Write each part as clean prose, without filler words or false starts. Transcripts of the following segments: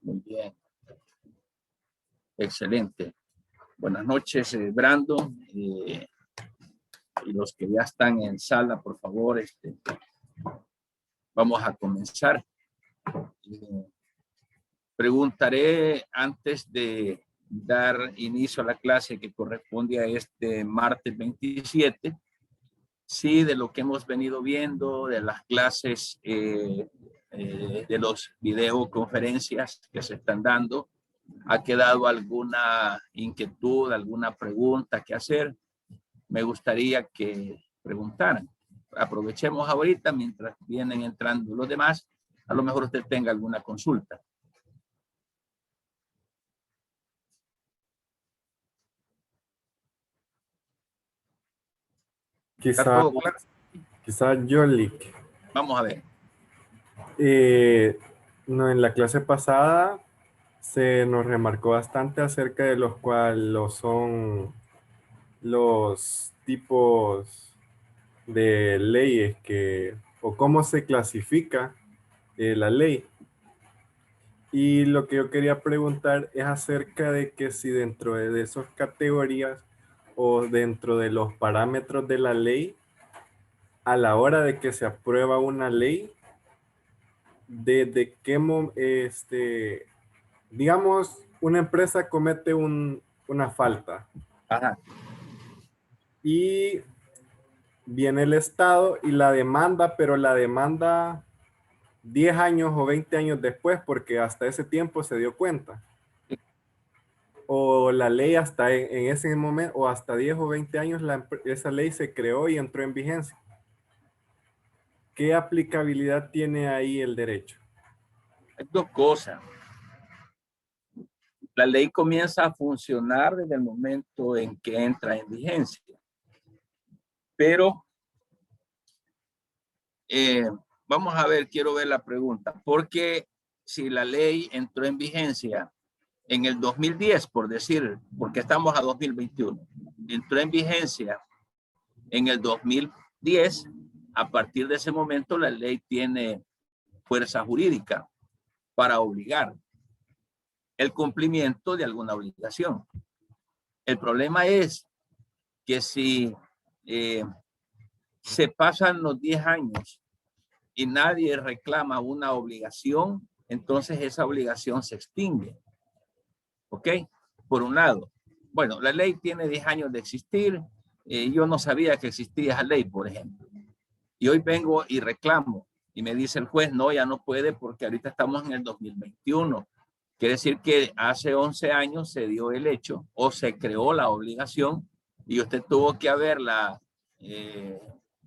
Muy bien. Excelente. Buenas noches, Brandon. Y los que ya están en sala, por favor, vamos a comenzar. Preguntaré antes de dar inicio a la clase que corresponde a este martes 27, si de lo que hemos venido viendo, de las clases, de los videoconferencias que se están dando, ha quedado alguna inquietud, alguna pregunta que hacer. Me gustaría que preguntaran. Aprovechemos ahorita mientras vienen entrando los demás. A lo mejor usted tenga alguna consulta. Quizá Jolik. Vamos a ver. No, en la clase pasada se nos remarcó bastante acerca de los cuales son los tipos de leyes o cómo se clasifica la ley. Y lo que yo quería preguntar es acerca de que si dentro de esas categorías o dentro de los parámetros de la ley, a la hora de que se aprueba una ley, desde qué digamos, una empresa comete una falta. Ajá. Y viene el Estado y la demanda, pero la demanda 10 años o 20 años después, porque hasta ese tiempo se dio cuenta. O la ley hasta en ese momento, o hasta 10 o 20 años, esa ley se creó y entró en vigencia. ¿Qué aplicabilidad tiene ahí el derecho? Hay dos cosas. La ley comienza a funcionar desde el momento en que entra en vigencia. Pero vamos a ver, quiero ver la pregunta. Porque si la ley entró en vigencia en el 2010, por decir, porque estamos a 2021, entró en vigencia en el 2010, a partir de ese momento la ley tiene fuerza jurídica para obligar el cumplimiento de alguna obligación. El problema es que si se pasan los 10 años y nadie reclama una obligación, entonces esa obligación se extingue. ¿Ok? Por un lado. Bueno, la ley tiene 10 años de existir. Yo no sabía que existía esa ley, por ejemplo. Y hoy vengo y reclamo. Y me dice el juez, no, ya no puede porque ahorita estamos en el 2021. Quiere decir que hace 11 años se dio el hecho o se creó la obligación y usted tuvo que haberla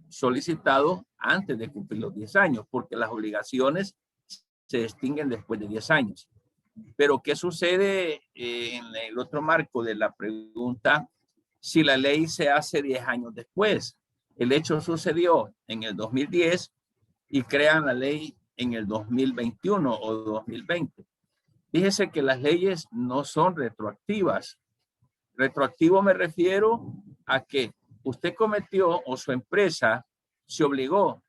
solicitado antes de cumplir los 10 años, porque las obligaciones se extinguen después de 10 años. Pero ¿qué sucede en el otro marco de la pregunta? Si la ley se hace 10 años después, el hecho sucedió en el 2010 y crean la ley en el 2021 o 2020. Fíjese que las leyes no son retroactivas. Retroactivo me refiero a que usted cometió o su empresa se obligó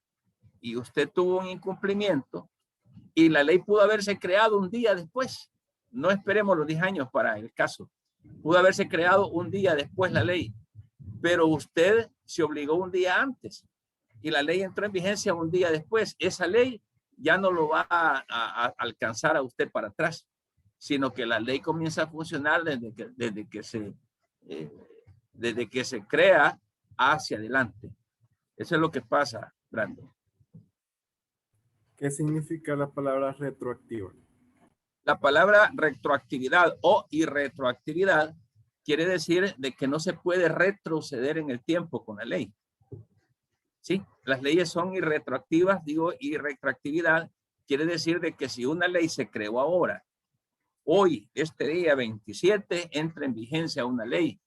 y usted tuvo un incumplimiento y la ley pudo haberse creado un día después. No esperemos los 10 años para el caso. Pudo haberse creado un día después la ley, pero usted se obligó un día antes y la ley entró en vigencia un día después. Esa ley ya no lo va a alcanzar a usted para atrás, sino que la ley comienza a funcionar desde que se crea hacia adelante. Eso es lo que pasa, Brandon. ¿Qué significa la palabra retroactiva? La palabra retroactividad o irretroactividad quiere decir de que no se puede retroceder en el tiempo con la ley. ¿Sí? Las leyes son irretroactivas, digo, irretroactividad quiere decir de que si una ley se creó ahora, hoy, este día 27, entra en vigencia una ley.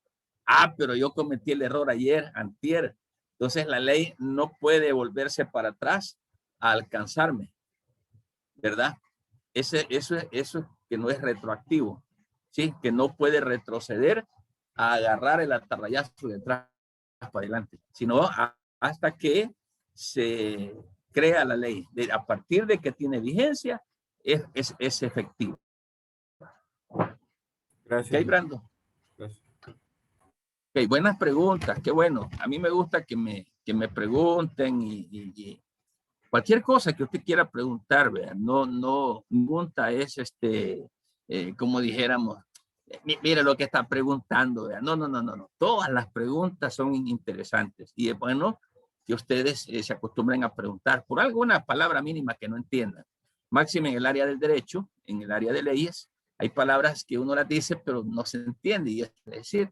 Ah, pero yo cometí el error ayer, antier. Entonces la ley no puede volverse para atrás a alcanzarme, ¿verdad? Eso que no es retroactivo, ¿sí? Que no puede retroceder a agarrar el atarrayazo de atrás para adelante, sino hasta que se crea la ley. A partir de que tiene vigencia, es efectivo. Gracias. Ok, Brando. Gracias. Ok, buenas preguntas, qué bueno. A mí me gusta que me pregunten y cualquier cosa que usted quiera preguntar, vea, no, pregunta es como dijéramos, mire lo que está preguntando, vea. No. Todas las preguntas son interesantes y es bueno que ustedes se acostumbren a preguntar por alguna palabra mínima que no entiendan. Máximo en el área del derecho, en el área de leyes, hay palabras que uno las dice pero no se entiende y es decir,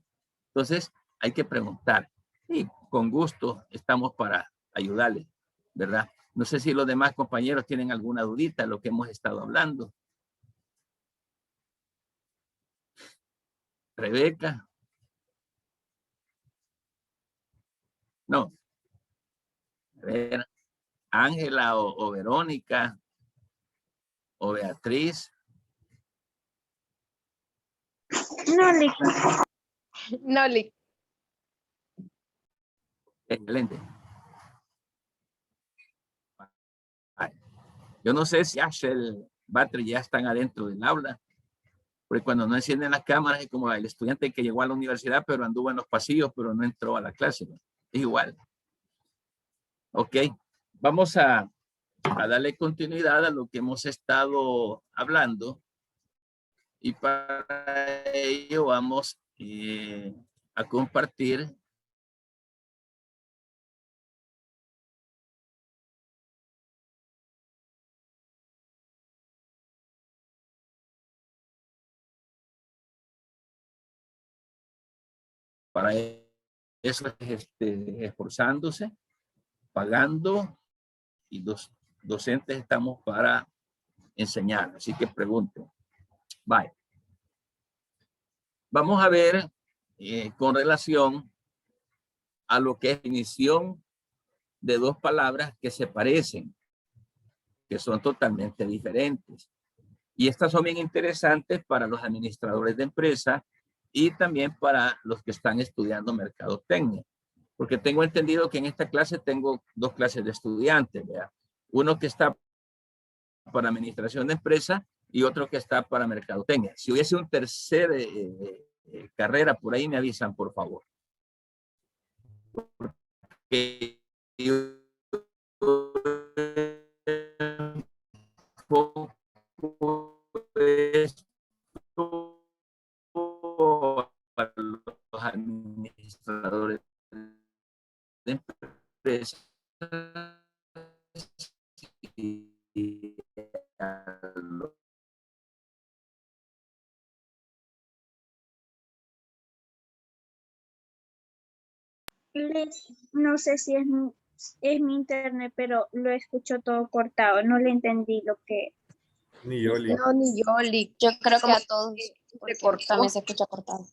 entonces hay que preguntar y con gusto estamos para ayudarles, ¿verdad? No sé si los demás compañeros tienen alguna dudita de lo que hemos estado hablando. Rebeca. No. A ver, Ángela o Verónica o Beatriz. No, Lick. No, Lick. Excelente. Yo no sé si Axel, Battery ya están adentro del aula, porque cuando no encienden las cámaras es como el estudiante que llegó a la universidad pero anduvo en los pasillos pero no entró a la clase. Es igual. Ok, vamos a darle continuidad a lo que hemos estado hablando y para ello vamos a compartir para eso esforzándose, pagando y los docentes estamos para enseñar, así que pregunten. Bye. Vamos a ver con relación a lo que es definición de dos palabras que se parecen, que son totalmente diferentes. Y estas son bien interesantes para los administradores de empresa y también para los que están estudiando mercadotecnia. Porque tengo entendido que en esta clase tengo dos clases de estudiantes, ¿verdad? Uno que está para administración de empresa y otro que está para mercadotecnia. Si hubiese un tercer carrera por ahí, me avisan, por favor. Porque yo para los administradores de empresas y a los Lick, no sé si es mi internet, pero lo escucho todo cortado. No le entendí lo que... Ni yo, Lick. No, ni yo, Lick. Yo creo que a todos porque cortó. también se escucha cortado.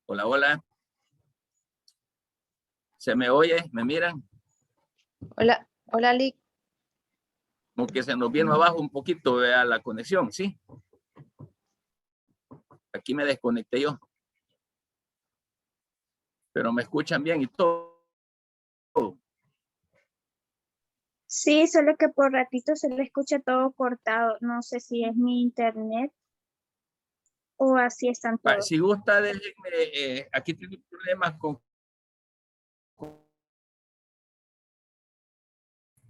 hola, hola. ¿Se me oye? ¿Me miran? Hola, hola, Lick. Como que se nos vino abajo un poquito a la conexión, ¿sí? Aquí me desconecté yo. Pero me escuchan bien y todo. Sí, solo que por ratito se le escucha todo cortado. No sé si es mi internet o así están todos. Si gusta, déjenme, aquí tengo problemas con...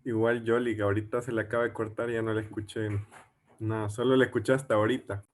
Igual yo, Lick, ahorita se le acaba de cortar y ya no le escuché nada. Solo le escuché hasta ahorita.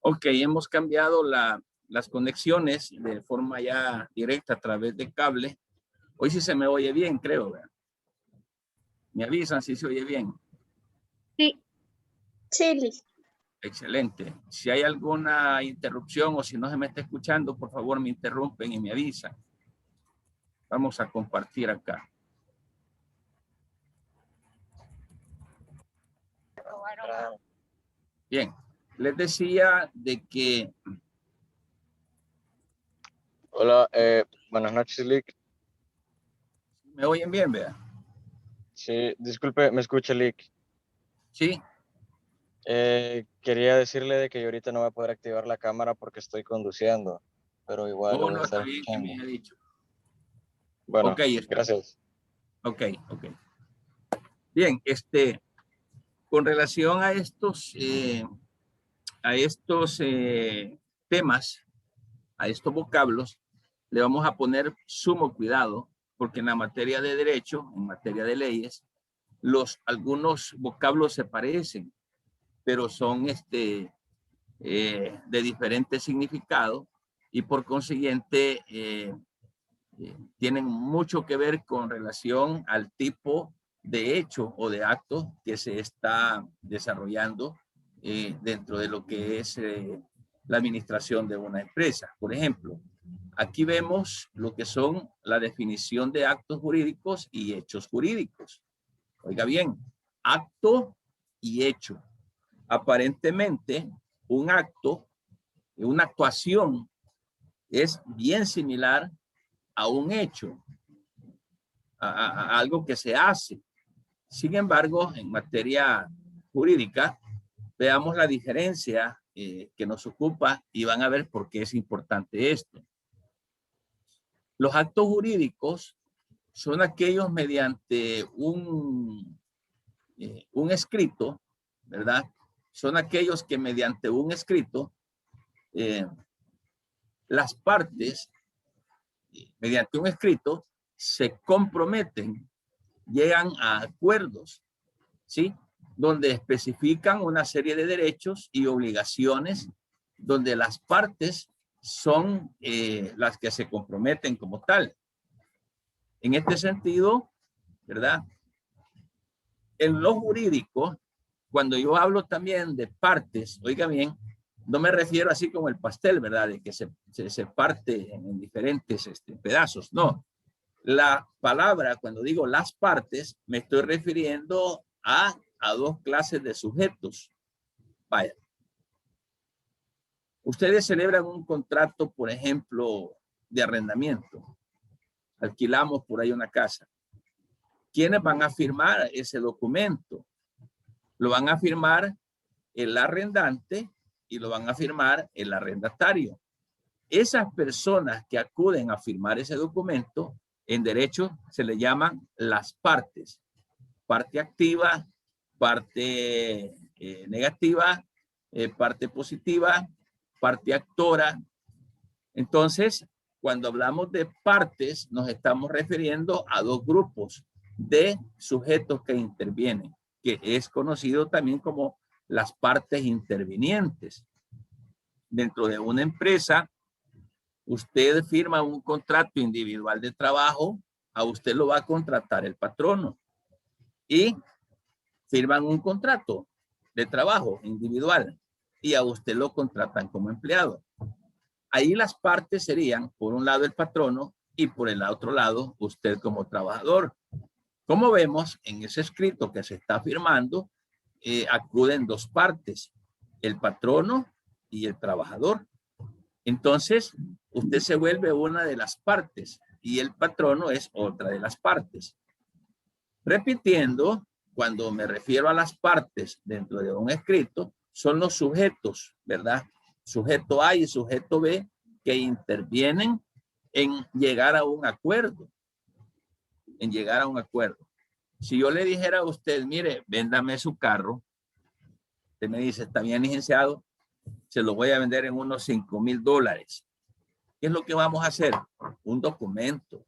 Ok, hemos cambiado las conexiones de forma ya directa a través de cable. Hoy sí se me oye bien, creo. ¿Verdad? Me avisan si se oye bien. Sí. Sí, Lick. Excelente. Si hay alguna interrupción o si no se me está escuchando, por favor me interrumpen y me avisan. Vamos a compartir acá. Bien, les decía de que... Hola, buenas noches, Lick. ¿Me oyen bien, vea? Sí, disculpe, ¿me escucha, Lick? Sí. Quería decirle de que yo ahorita no voy a poder activar la cámara porque estoy conduciendo, pero igual lo Oh, voy a no, está estar bien que me escuchando. haya dicho. Bueno, Ok, gracias. ok. Bien, con relación a estos temas, a estos vocablos, le vamos a poner sumo cuidado, porque en la materia de derecho, en materia de leyes, algunos vocablos se parecen, pero son de diferente significado y por consiguiente tienen mucho que ver con relación al tipo de hecho o de acto que se está desarrollando dentro de lo que es la administración de una empresa. Por ejemplo, aquí vemos lo que son la definición de actos jurídicos y hechos jurídicos. Oiga bien, acto y hecho. Aparentemente, un acto, una actuación es bien similar a un hecho, a algo que se hace. Sin embargo, en materia jurídica, veamos la diferencia que nos ocupa y van a ver por qué es importante esto. Los actos jurídicos son aquellos mediante un escrito, ¿verdad? Son aquellos que mediante un escrito las partes, mediante un escrito, se comprometen, llegan a acuerdos, ¿sí? Donde especifican una serie de derechos y obligaciones, donde las partes son las que se comprometen como tal. En este sentido, ¿verdad? En lo jurídico, cuando yo hablo también de partes, oiga bien, no me refiero así como el pastel, ¿verdad? De que se parte en diferentes pedazos. No, la palabra, cuando digo las partes, me estoy refiriendo a dos clases de sujetos. Vaya. Ustedes celebran un contrato, por ejemplo, de arrendamiento. Alquilamos por ahí una casa. ¿Quiénes van a firmar ese documento? Lo van a firmar el arrendante y lo van a firmar el arrendatario. Esas personas que acuden a firmar ese documento, en derecho se le llaman las partes. Parte activa, parte negativa, parte positiva, parte actora. Entonces, cuando hablamos de partes, nos estamos refiriendo a dos grupos de sujetos que intervienen, que es conocido también como las partes intervinientes. Dentro de una empresa, usted firma un contrato individual de trabajo, a usted lo va a contratar el patrono y firman un contrato de trabajo individual y a usted lo contratan como empleado. Ahí las partes serían, por un lado, el patrono y por el otro lado, usted como trabajador. Como vemos en ese escrito que se está firmando, acuden dos partes, el patrono y el trabajador. Entonces, usted se vuelve una de las partes y el patrono es otra de las partes. Repitiendo, cuando me refiero a las partes dentro de un escrito, son los sujetos, ¿verdad? Sujeto A y sujeto B que intervienen en llegar a un acuerdo. En llegar a un acuerdo. Si yo le dijera a usted, mire, véndame su carro, usted me dice, está bien, licenciado, se lo voy a vender en unos $5,000. ¿Qué es lo que vamos a hacer? Un documento.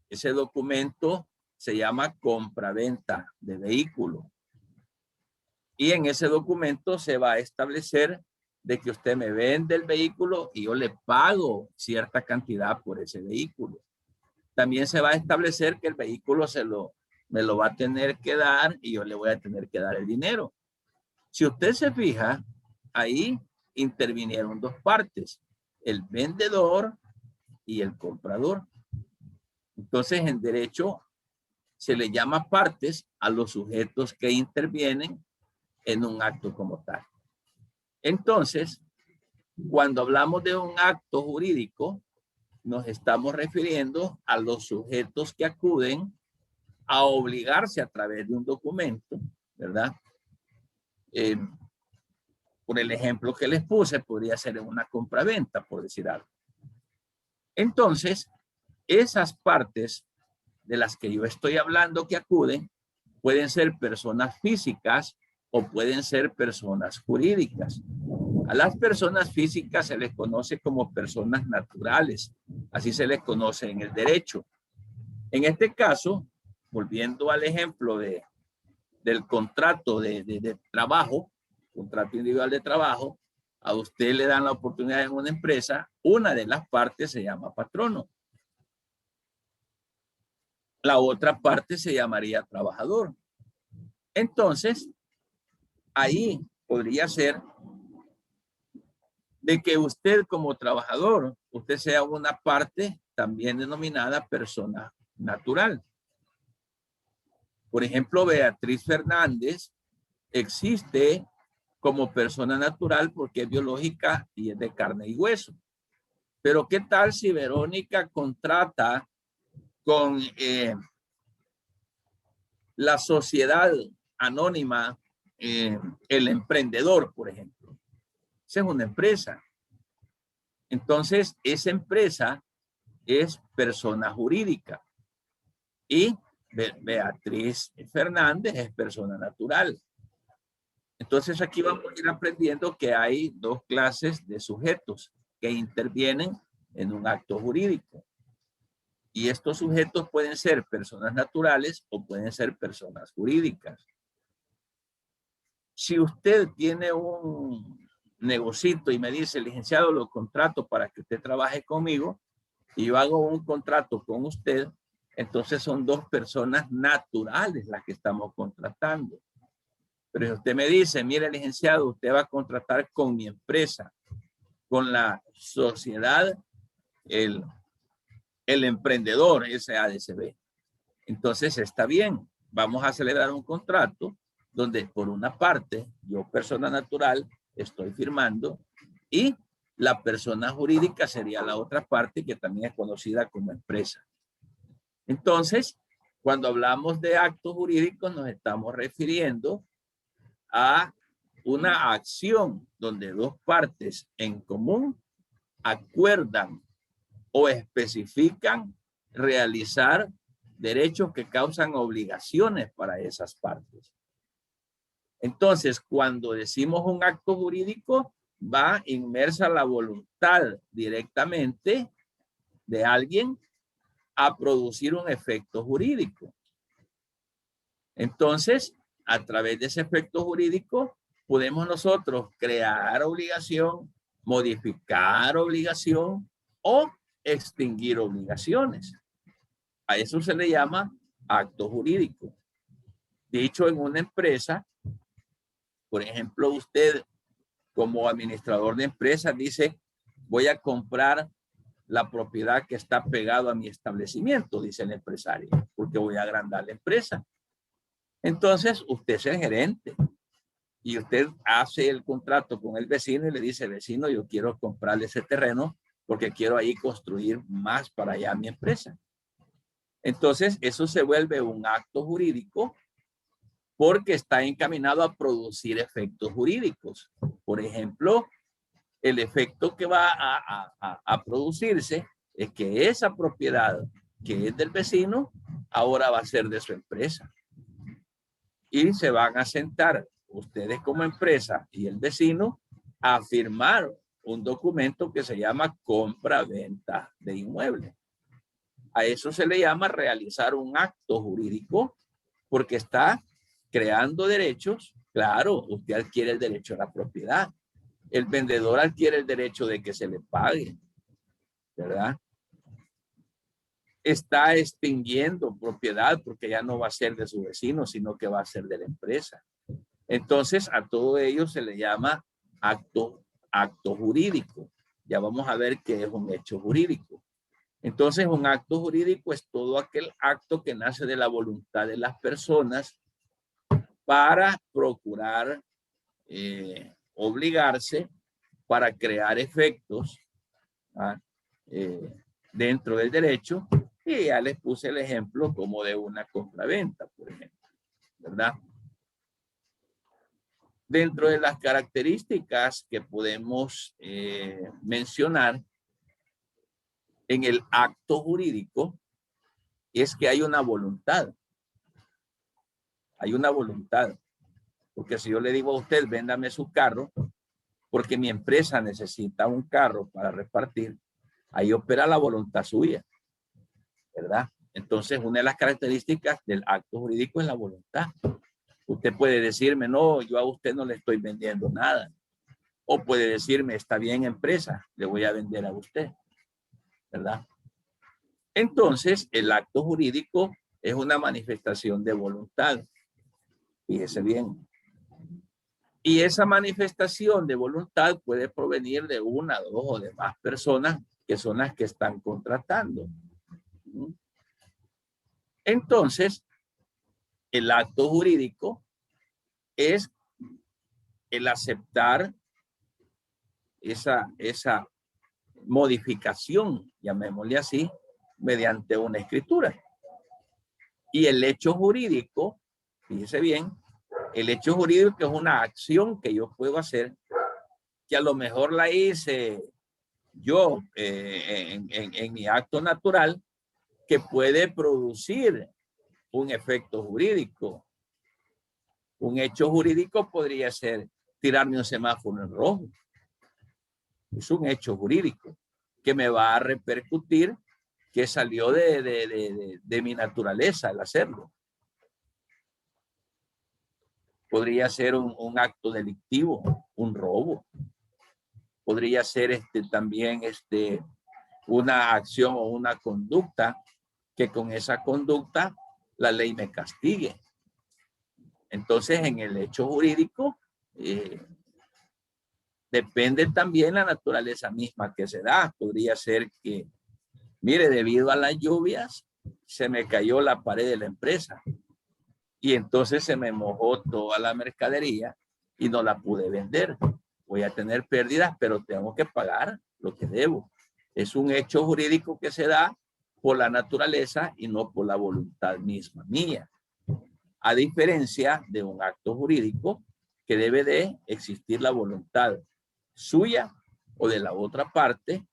Ese documento se llama compra-venta de vehículo. Y en ese documento se va a establecer de que usted me vende el vehículo y yo le pago cierta cantidad por ese vehículo. También se va a establecer que el vehículo me lo va a tener que dar y yo le voy a tener que dar el dinero. Si usted se fija, ahí intervinieron dos partes, el vendedor y el comprador. Entonces, en derecho se le llama partes a los sujetos que intervienen en un acto como tal. Entonces, cuando hablamos de un acto jurídico, nos estamos refiriendo a los sujetos que acuden a obligarse a través de un documento, ¿verdad? Por el ejemplo que les puse, podría ser en una compraventa, por decir algo. Entonces, esas partes de las que yo estoy hablando que acuden pueden ser personas físicas o pueden ser personas jurídicas. A las personas físicas se les conoce como personas naturales, así se les conoce en el derecho. En este caso, volviendo al ejemplo del contrato de trabajo, contrato individual de trabajo, a usted le dan la oportunidad en una empresa, una de las partes se llama patrono. La otra parte se llamaría trabajador. Entonces, ahí podría ser de que usted como trabajador, usted sea una parte también denominada persona natural. Por ejemplo, Beatriz Fernández existe como persona natural porque es biológica y es de carne y hueso. Pero ¿qué tal si Verónica contrata con la sociedad anónima, el emprendedor, por ejemplo? Esa es una empresa. Entonces, esa empresa es persona jurídica y Beatriz Fernández es persona natural. Entonces, aquí vamos a ir aprendiendo que hay dos clases de sujetos que intervienen en un acto jurídico. Y estos sujetos pueden ser personas naturales o pueden ser personas jurídicas. Si usted tiene un negocito y me dice, licenciado, lo contrato para que usted trabaje conmigo y yo hago un contrato con usted, entonces son dos personas naturales las que estamos contratando. Pero si usted me dice, mire, licenciado, usted va a contratar con mi empresa, con la sociedad, el emprendedor SADCB. Entonces está bien, vamos a celebrar un contrato donde por una parte, yo persona natural, estoy firmando y la persona jurídica sería la otra parte que también es conocida como empresa. Entonces, cuando hablamos de actos jurídicos nos estamos refiriendo a una acción donde dos partes en común acuerdan o especifican realizar derechos que causan obligaciones para esas partes. Entonces, cuando decimos un acto jurídico, va inmersa la voluntad directamente de alguien a producir un efecto jurídico. Entonces, a través de ese efecto jurídico, podemos nosotros crear obligación, modificar obligación o extinguir obligaciones. A eso se le llama acto jurídico. Dicho en una empresa, por ejemplo, usted como administrador de empresa dice, voy a comprar la propiedad que está pegado a mi establecimiento, dice el empresario, porque voy a agrandar la empresa. Entonces, usted es el gerente y usted hace el contrato con el vecino y le dice, vecino, yo quiero comprarle ese terreno porque quiero ahí construir más para allá mi empresa. Entonces, eso se vuelve un acto jurídico porque está encaminado a producir efectos jurídicos. Por ejemplo, el efecto que va a producirse es que esa propiedad que es del vecino ahora va a ser de su empresa. Y se van a sentar ustedes como empresa y el vecino a firmar un documento que se llama compra-venta de inmueble. A eso se le llama realizar un acto jurídico porque está creando derechos. Claro, usted adquiere el derecho a la propiedad, el vendedor adquiere el derecho de que se le pague, ¿verdad? Está extinguiendo propiedad porque ya no va a ser de su vecino, sino que va a ser de la empresa. Entonces, a todo ello se le llama acto jurídico. Ya vamos a ver qué es un hecho jurídico. Entonces, un acto jurídico es todo aquel acto que nace de la voluntad de las personas para procurar obligarse, para crear efectos dentro del derecho. Y ya les puse el ejemplo como de una compraventa, por ejemplo, ¿verdad? Dentro de las características que podemos mencionar en el acto jurídico es que hay una voluntad. Hay una voluntad. Porque si yo le digo a usted, véndame su carro, porque mi empresa necesita un carro para repartir, ahí opera la voluntad suya, ¿verdad? Entonces, una de las características del acto jurídico es la voluntad. Usted puede decirme, no, yo a usted no le estoy vendiendo nada. O puede decirme, está bien, empresa, le voy a vender a usted, ¿verdad? Entonces, el acto jurídico es una manifestación de voluntad. Fíjese bien. Y esa manifestación de voluntad puede provenir de una, dos o de más personas que son las que están contratando. Entonces, el acto jurídico es el aceptar esa modificación, llamémosle así, mediante una escritura. Y el hecho jurídico, fíjese bien, el hecho jurídico es una acción que yo puedo hacer, que a lo mejor la hice yo en mi acto natural, que puede producir un efecto jurídico. Un hecho jurídico podría ser tirarme un semáforo en rojo. Es un hecho jurídico que me va a repercutir, que salió de mi naturaleza al hacerlo. Podría ser un acto delictivo, un robo. Podría ser también una acción o una conducta que con esa conducta la ley me castigue. Entonces, en el hecho jurídico, depende también la naturaleza misma que se da. Podría ser que, mire, debido a las lluvias, se me cayó la pared de la empresa y entonces se me mojó toda la mercadería y no la pude vender. Voy a tener pérdidas, pero tengo que pagar lo que debo. Es un hecho jurídico que se da por la naturaleza y no por la voluntad misma mía. A diferencia de un acto jurídico que debe de existir la voluntad suya o de la otra parte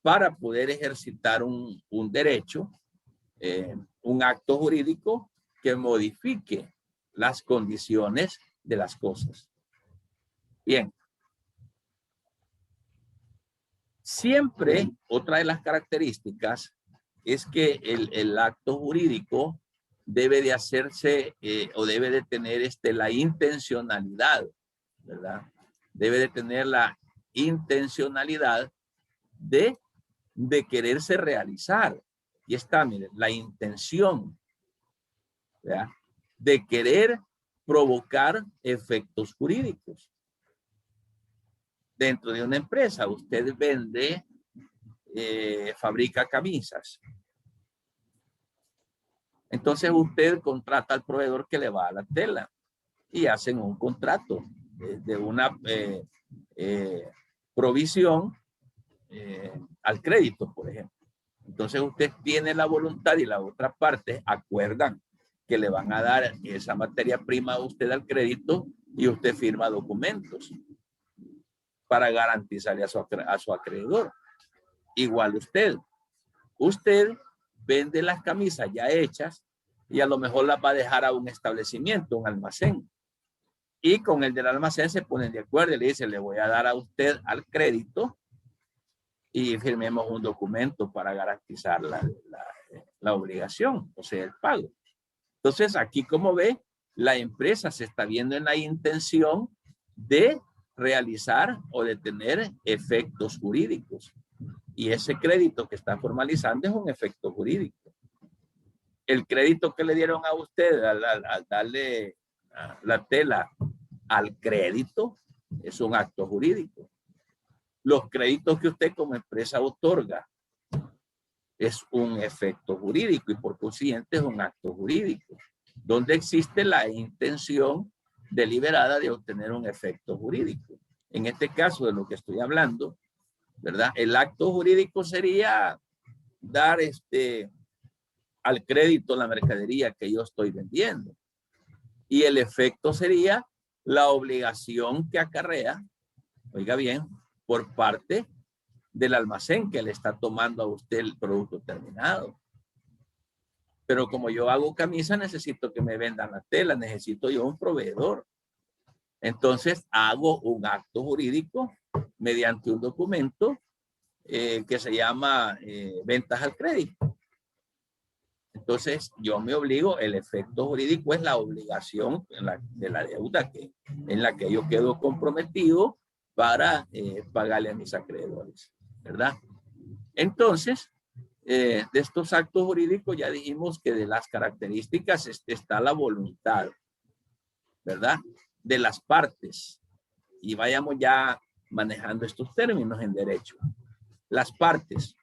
para poder ejercitar un derecho, un acto jurídico que modifique las condiciones de las cosas. Bien. Siempre, otra de las características es que el acto jurídico debe de hacerse o debe de tener la intencionalidad, ¿verdad? Debe de tener la intencionalidad de quererse realizar. Y está, miren, la intención, ¿verdad? De querer provocar efectos jurídicos. Dentro de una empresa, usted vende, fabrica camisas. Entonces usted contrata al proveedor que le va a la tela y hacen un contrato de una provisión al crédito, por ejemplo. Entonces usted tiene la voluntad y la otra parte acuerdan que le van a dar esa materia prima a usted al crédito y usted firma documentos para garantizarle a su acreedor. Igual usted vende las camisas ya hechas y a lo mejor las va a dejar a un establecimiento, un almacén. Y con el del almacén se ponen de acuerdo y le dicen, le voy a dar a usted al crédito y firmemos un documento para garantizar la obligación, o sea, el pago. Entonces, aquí como ve, la empresa se está viendo en la intención de realizar o de tener efectos jurídicos. Y ese crédito que está formalizando es un efecto jurídico. El crédito que le dieron a usted al darle la tela al crédito es un acto jurídico. Los créditos que usted como empresa otorga es un efecto jurídico y por consiguiente es un acto jurídico, donde existe la intención deliberada de obtener un efecto jurídico. En este caso de lo que estoy hablando, ¿verdad? El acto jurídico sería dar al crédito la mercadería que yo estoy vendiendo. Y el efecto sería la obligación que acarrea, oiga bien, por parte del almacén que le está tomando a usted el producto terminado. Pero como yo hago camisa, necesito que me vendan la tela, necesito yo un proveedor. Entonces hago un acto jurídico mediante un documento que se llama ventas al crédito. Entonces yo me obligo, el efecto jurídico es la obligación de la deuda en la que yo quedo comprometido para pagarle a mis acreedores, ¿verdad? Entonces, de estos actos jurídicos ya dijimos que de las características está la voluntad, ¿verdad? De las partes. Y vayamos ya manejando estos términos en derecho. Las partes,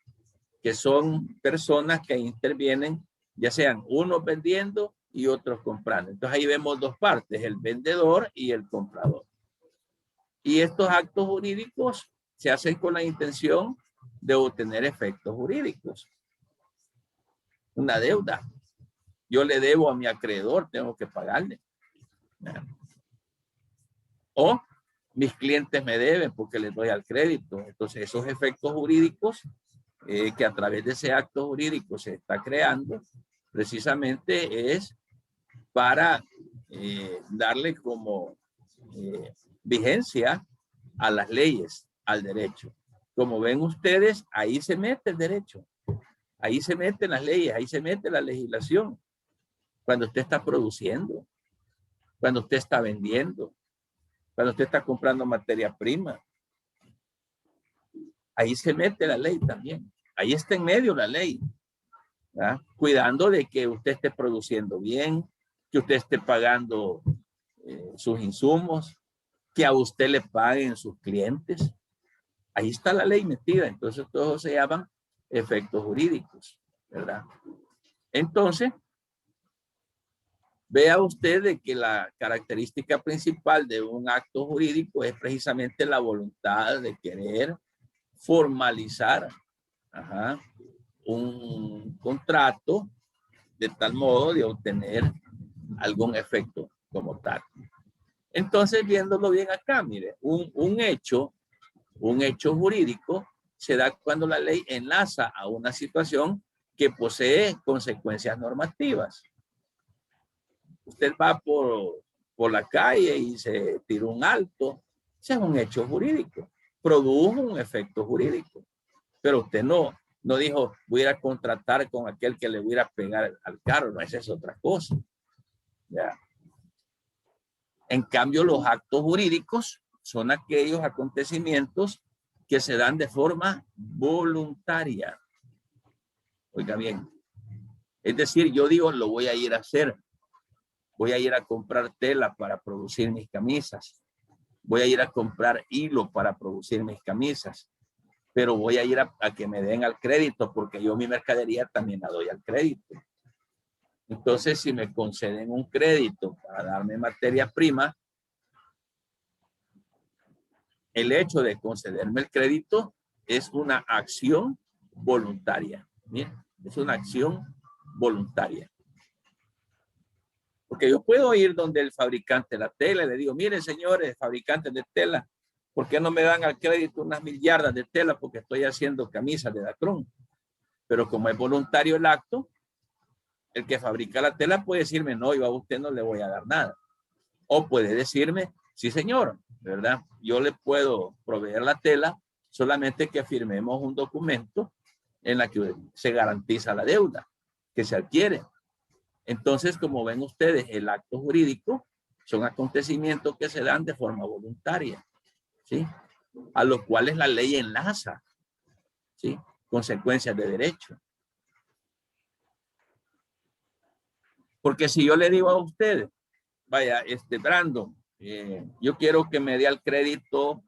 que son personas que intervienen, ya sean unos vendiendo y otros comprando. Entonces ahí vemos dos partes, el vendedor y el comprador. Y estos actos jurídicos se hacen con la intención de obtener efectos jurídicos. Una deuda. Yo le debo a mi acreedor, tengo que pagarle. O mis clientes me deben porque les doy al crédito. Entonces esos efectos jurídicos que a través de ese acto jurídico se está creando, precisamente es para darle como vigencia a las leyes, al derecho. Como ven ustedes, ahí se mete el derecho, ahí se meten las leyes, ahí se mete la legislación. Cuando usted está produciendo, cuando usted está vendiendo, cuando usted está comprando materia prima, ahí se mete la ley también. Ahí está en medio la ley, ¿verdad? Cuidando de que usted esté produciendo bien, que usted esté pagando sus insumos, que a usted le paguen sus clientes. Ahí está la ley metida. Entonces, todos se llaman efectos jurídicos, ¿verdad? Entonces, vea usted de que la característica principal de un acto jurídico es precisamente la voluntad de querer formalizar un contrato de tal modo de obtener algún efecto como tal. Entonces, viéndolo bien acá, mire, un hecho jurídico se da cuando la ley enlaza a una situación que posee consecuencias normativas. Usted va por la calle y se tiró un alto, ese es un hecho jurídico, produjo un efecto jurídico, pero usted no dijo voy a ir a contratar con aquel que le voy a ir a pegar al carro, no, esa es otra cosa. ¿Ya? En cambio, los actos jurídicos son aquellos acontecimientos que se dan de forma voluntaria. Oiga bien, es decir, yo digo, lo voy a ir a hacer. Voy a ir a comprar tela para producir mis camisas. Voy a ir a comprar hilo para producir mis camisas. Pero voy a ir a que me den al crédito porque yo mi mercadería también la doy al crédito. Entonces, si me conceden un crédito para darme materia prima, el hecho de concederme el crédito es una acción voluntaria. Bien, es una acción voluntaria. Porque yo puedo ir donde el fabricante de la tela y le digo, miren señores, fabricantes de tela, ¿por qué no me dan al crédito unas 1000 yardas de tela? Porque estoy haciendo camisas de Dacron. Pero como es voluntario el acto, el que fabrica la tela puede decirme, no, yo a usted no le voy a dar nada. O puede decirme, sí señor, ¿verdad? Yo le puedo proveer la tela, solamente que firmemos un documento en la que se garantiza la deuda que se adquiere. Entonces, como ven ustedes, el acto jurídico son acontecimientos que se dan de forma voluntaria. ¿sí? A los cuales la ley enlaza, ¿sí? Consecuencias de derecho. Porque si yo le digo a ustedes, vaya, Brandon, yo quiero que me dé al crédito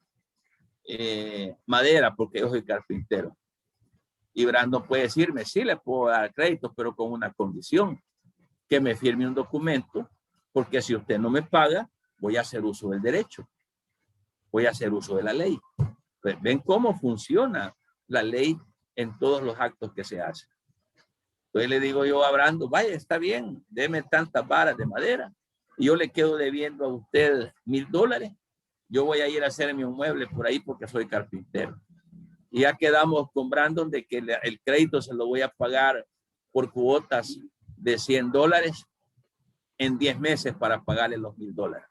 madera porque yo soy carpintero. Y Brandon puede decirme, sí, le puedo dar crédito, pero con una condición, que me firme un documento, porque si usted no me paga, voy a hacer uso del derecho. Voy a hacer uso de la ley. Pues, ¿ven cómo funciona la ley en todos los actos que se hacen? Entonces le digo yo a Brandon, vaya, está bien, deme tantas varas de madera y yo le quedo debiendo a usted $1,000. Yo voy a ir a hacerme un mueble por ahí porque soy carpintero. Y ya quedamos con Brandon de que el crédito se lo voy a pagar por cuotas de $100 en 10 meses para pagarle los $1,000.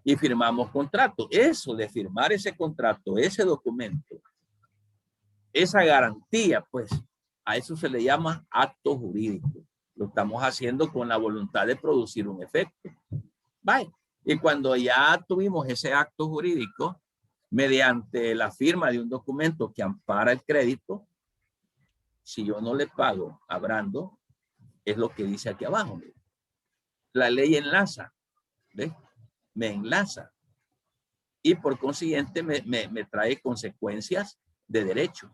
Y firmamos contrato. Eso de firmar ese contrato, ese documento, esa garantía, pues, a eso se le llama acto jurídico. Lo estamos haciendo con la voluntad de producir un efecto. Bye. Y cuando ya tuvimos ese acto jurídico, mediante la firma de un documento que ampara el crédito, si yo no le pago a Brandon, es lo que dice aquí abajo. La ley enlaza, ¿ves? Me enlaza. Y por consiguiente me trae consecuencias de derecho.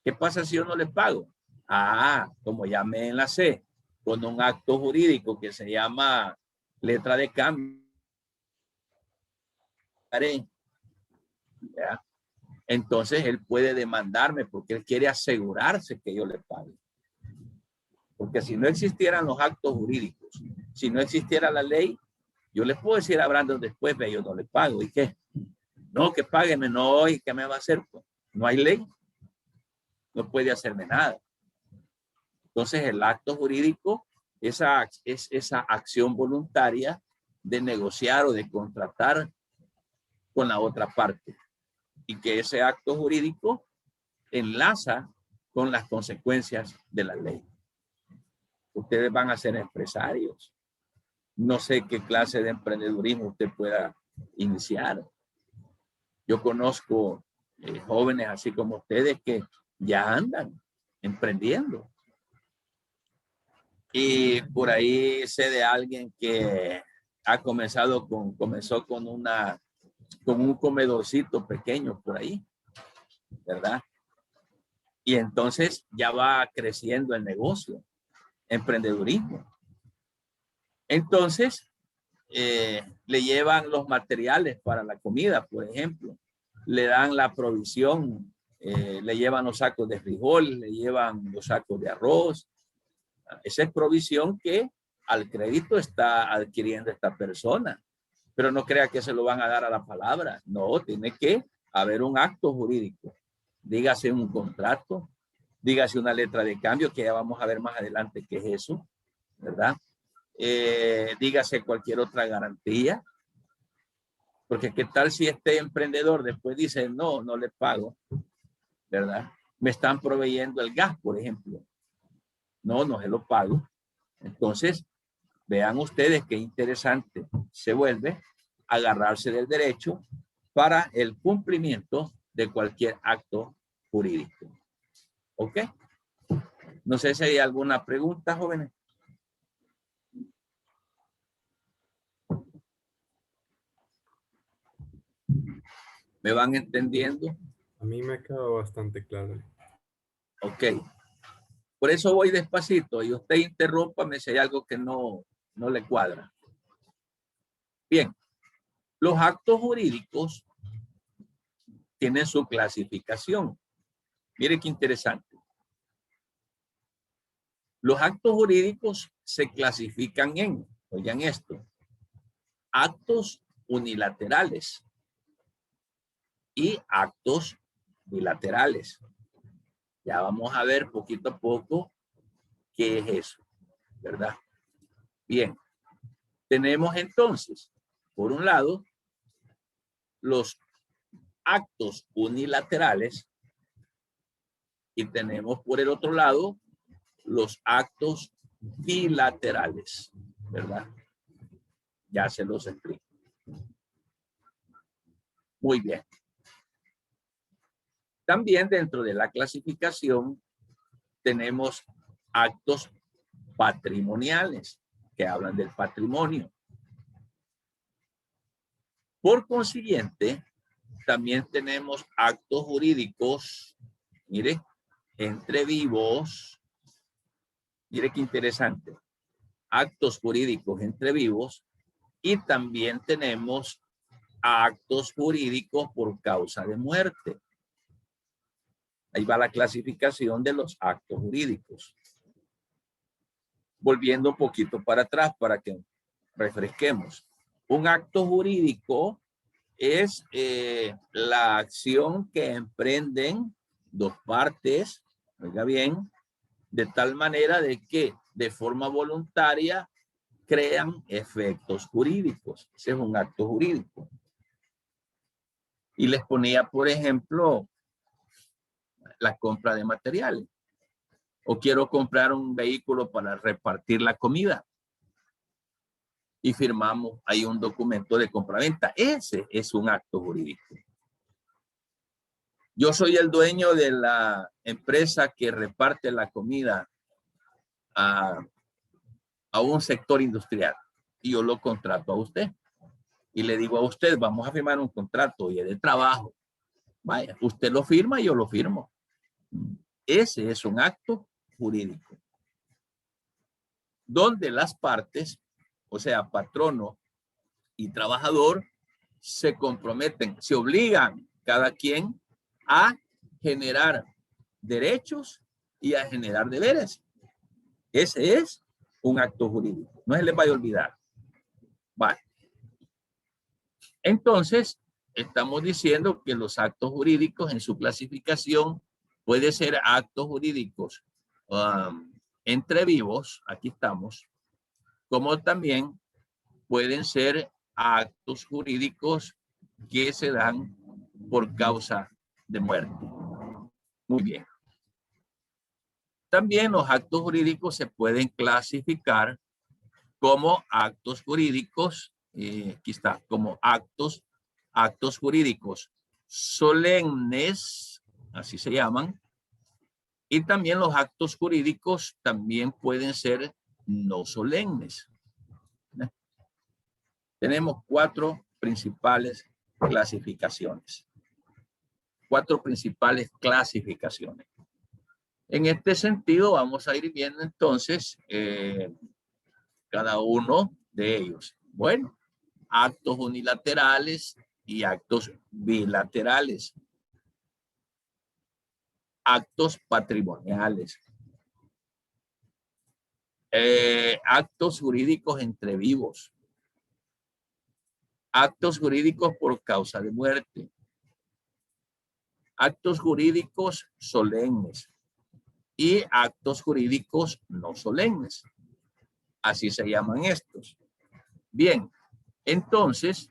¿Qué pasa si yo no le pago? Ah, como ya me enlacé con un acto jurídico que se llama letra de cambio, ¿ya? Entonces él puede demandarme porque él quiere asegurarse que yo le pague. Porque si no existieran los actos jurídicos, si no existiera la ley, yo les puedo decir a Brandon después, pero yo no le pago. ¿Y qué? No, que págueme. No, ¿y qué me va a hacer? Pues, no hay ley. No puede hacerme nada. Entonces el acto jurídico es esa acción voluntaria de negociar o de contratar con la otra parte. Y que ese acto jurídico enlaza con las consecuencias de la ley. Ustedes van a ser empresarios. No sé qué clase de emprendedurismo usted pueda iniciar. Yo conozco jóvenes así como ustedes que ya andan emprendiendo. Y por ahí sé de alguien que ha comenzó con un comedorcito pequeño por ahí, ¿verdad? Y entonces ya va creciendo el negocio, emprendedurismo. Entonces, le llevan los materiales para la comida, por ejemplo. Le dan la provisión, le llevan los sacos de frijol, le llevan los sacos de arroz. Esa es provisión que al crédito está adquiriendo esta persona. Pero no crea que se lo van a dar a la palabra. No, tiene que haber un acto jurídico. Dígase un contrato, dígase una letra de cambio, que ya vamos a ver más adelante qué es eso, ¿verdad? Dígase cualquier otra garantía. Porque qué tal si este emprendedor después dice, no, no le pago, ¿verdad? Me están proveyendo el gas, por ejemplo. No, no se lo pago. Entonces, vean ustedes qué interesante se vuelve agarrarse del derecho para el cumplimiento de cualquier acto jurídico. ¿Ok? No sé si hay alguna pregunta, jóvenes. ¿Me van entendiendo? A mí me ha quedado bastante claro. Ok. Por eso voy despacito y usted interrúmpame si hay algo que no le cuadra. Bien. Los actos jurídicos tienen su clasificación. Mire qué interesante. Los actos jurídicos se clasifican en, oigan esto, actos unilaterales y actos bilaterales. Ya vamos a ver poquito a poco qué es eso, ¿verdad? Bien, tenemos entonces, por un lado, los actos unilaterales y tenemos por el otro lado los actos bilaterales, ¿verdad? Ya se los explico. Muy bien. También dentro de la clasificación tenemos actos patrimoniales que hablan del patrimonio. Por consiguiente, también tenemos actos jurídicos, mire, entre vivos. Mire qué interesante. Actos jurídicos entre vivos y también tenemos actos jurídicos por causa de muerte. Ahí va la clasificación de los actos jurídicos. Volviendo un poquito para atrás para que refresquemos. Un acto jurídico es la acción que emprenden dos partes, oiga bien, de tal manera de que de forma voluntaria crean efectos jurídicos. Ese es un acto jurídico. Y les ponía, por ejemplo, la compra de materiales. O quiero comprar un vehículo para repartir la comida. Y firmamos ahí un documento de compraventa. Ese es un acto jurídico. Yo soy el dueño de la empresa que reparte la comida a un sector industrial. Y yo lo contrato a usted. Y le digo a usted, vamos a firmar un contrato y es de trabajo. Vaya, usted lo firma y yo lo firmo. Ese es un acto jurídico. Donde las partes, o sea, patrono y trabajador, se comprometen, se obligan cada quien a generar derechos y a generar deberes. Ese es un acto jurídico. No se les vaya a olvidar. Vale. Entonces, estamos diciendo que los actos jurídicos en su clasificación puede ser actos jurídicos entre vivos, aquí estamos, como también pueden ser actos jurídicos que se dan por causa de muerte. Muy bien. También los actos jurídicos se pueden clasificar como actos jurídicos, aquí está, como actos jurídicos solemnes, así se llaman, y también los actos jurídicos también pueden ser no solemnes. Tenemos cuatro principales clasificaciones. Cuatro principales clasificaciones. En este sentido, vamos a ir viendo entonces cada uno de ellos. Bueno, actos unilaterales y actos bilaterales. Actos patrimoniales. Actos jurídicos entre vivos. Actos jurídicos por causa de muerte. Actos jurídicos solemnes. Y actos jurídicos no solemnes. Así se llaman estos. Bien, entonces,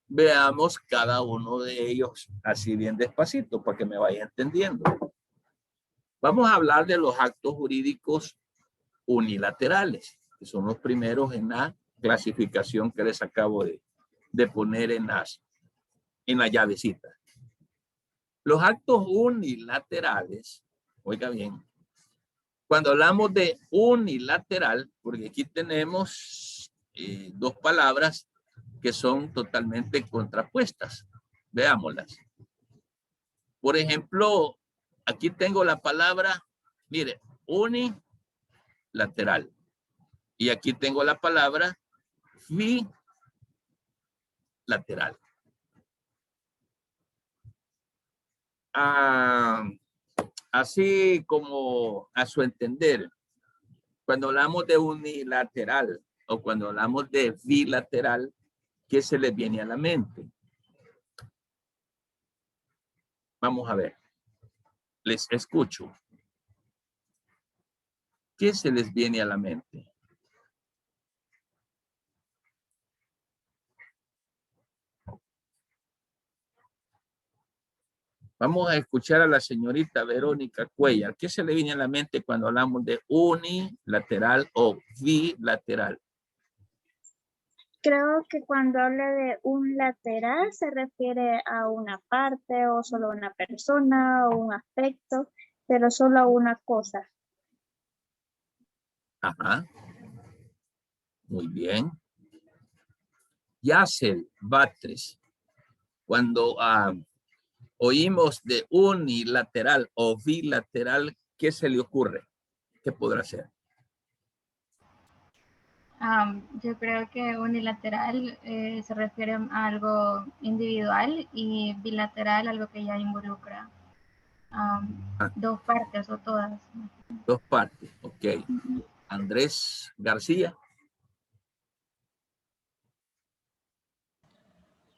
veamos cada uno de ellos así bien despacito para que me vaya entendiendo. Vamos a hablar de los actos jurídicos unilaterales, que son los primeros en la clasificación que les acabo de poner en la llavecita. Los actos unilaterales, oiga bien, cuando hablamos de unilateral, porque aquí tenemos dos palabras que son totalmente contrapuestas. Veámoslas. Por ejemplo, aquí tengo la palabra, mire, unilateral. Y aquí tengo la palabra bilateral. Así como a su entender, cuando hablamos de unilateral o cuando hablamos de bilateral, ¿qué se les viene a la mente? Vamos a ver. Les escucho. ¿Qué se les viene a la mente? Vamos a escuchar a la señorita Verónica Cuellar. ¿Qué se le viene a la mente cuando hablamos de unilateral o bilateral? Creo que cuando habla de un lateral se refiere a una parte o solo a una persona o un aspecto, pero solo a una cosa. Ajá. Muy bien. Yacel Batres, cuando oímos de unilateral o bilateral, ¿qué se le ocurre? ¿Qué podrá ser? Yo creo que unilateral se refiere a algo individual y bilateral algo que ya involucra dos partes o todas. Dos partes, ok. Andrés García.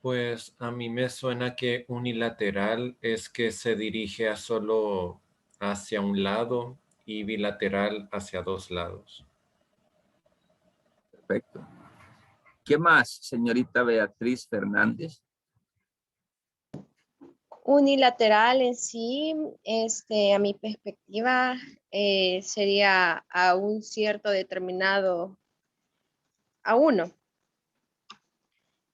Pues a mí me suena que unilateral es que se dirige a solo hacia un lado y bilateral hacia dos lados. Perfecto. ¿Qué más, señorita Beatriz Fernández? Unilateral en sí, a mi perspectiva, sería a un cierto determinado, a uno.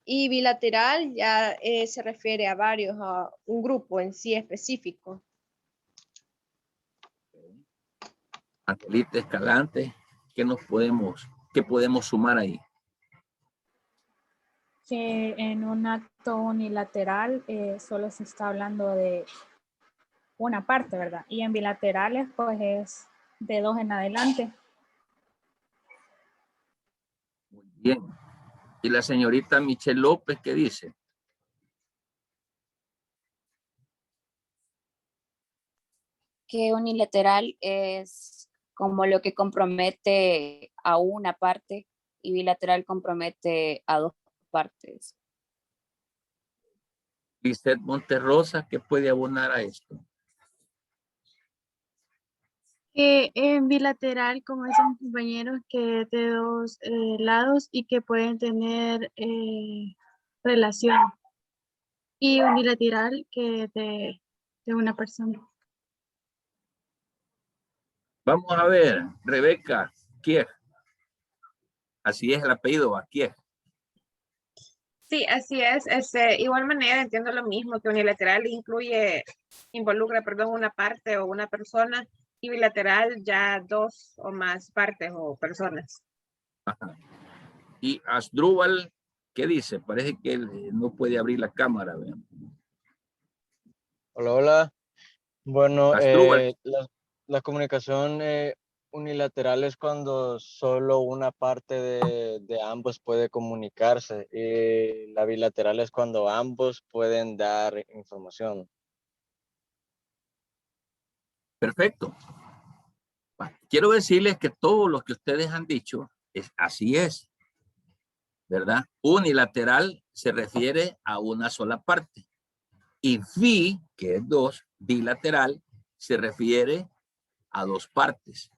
Y bilateral ya se refiere a varios, a un grupo en sí específico. Angelita Escalante, ¿qué podemos sumar ahí? Que en un acto unilateral solo se está hablando de una parte, ¿verdad? Y en bilaterales, pues es de dos en adelante. Muy bien. ¿Y la señorita Michelle López qué dice? Que unilateral es como lo que compromete a una parte y bilateral compromete a dos partes. Lisette Monterrosa, ¿qué puede abonar a esto? Que en bilateral, como dicen mis compañeros, que de dos lados y que pueden tener relación. Y unilateral que de una persona. Vamos a ver, Rebeca Kier. Así es el apellido, Kier. Sí, así es. Igual manera entiendo lo mismo, que unilateral involucra, una parte o una persona, y bilateral ya dos o más partes o personas. Ajá. Y Asdrúbal, ¿qué dice? Parece que él no puede abrir la cámara. Vean. Hola, hola. Bueno, Asdrúbal. la comunicación unilateral es cuando solo una parte de ambos puede comunicarse, y la bilateral es cuando ambos pueden dar información. Perfecto. Quiero decirles que todo lo que ustedes han dicho, así es, ¿verdad? Unilateral se refiere a una sola parte. Y que es dos, bilateral, se refiere a dos partes.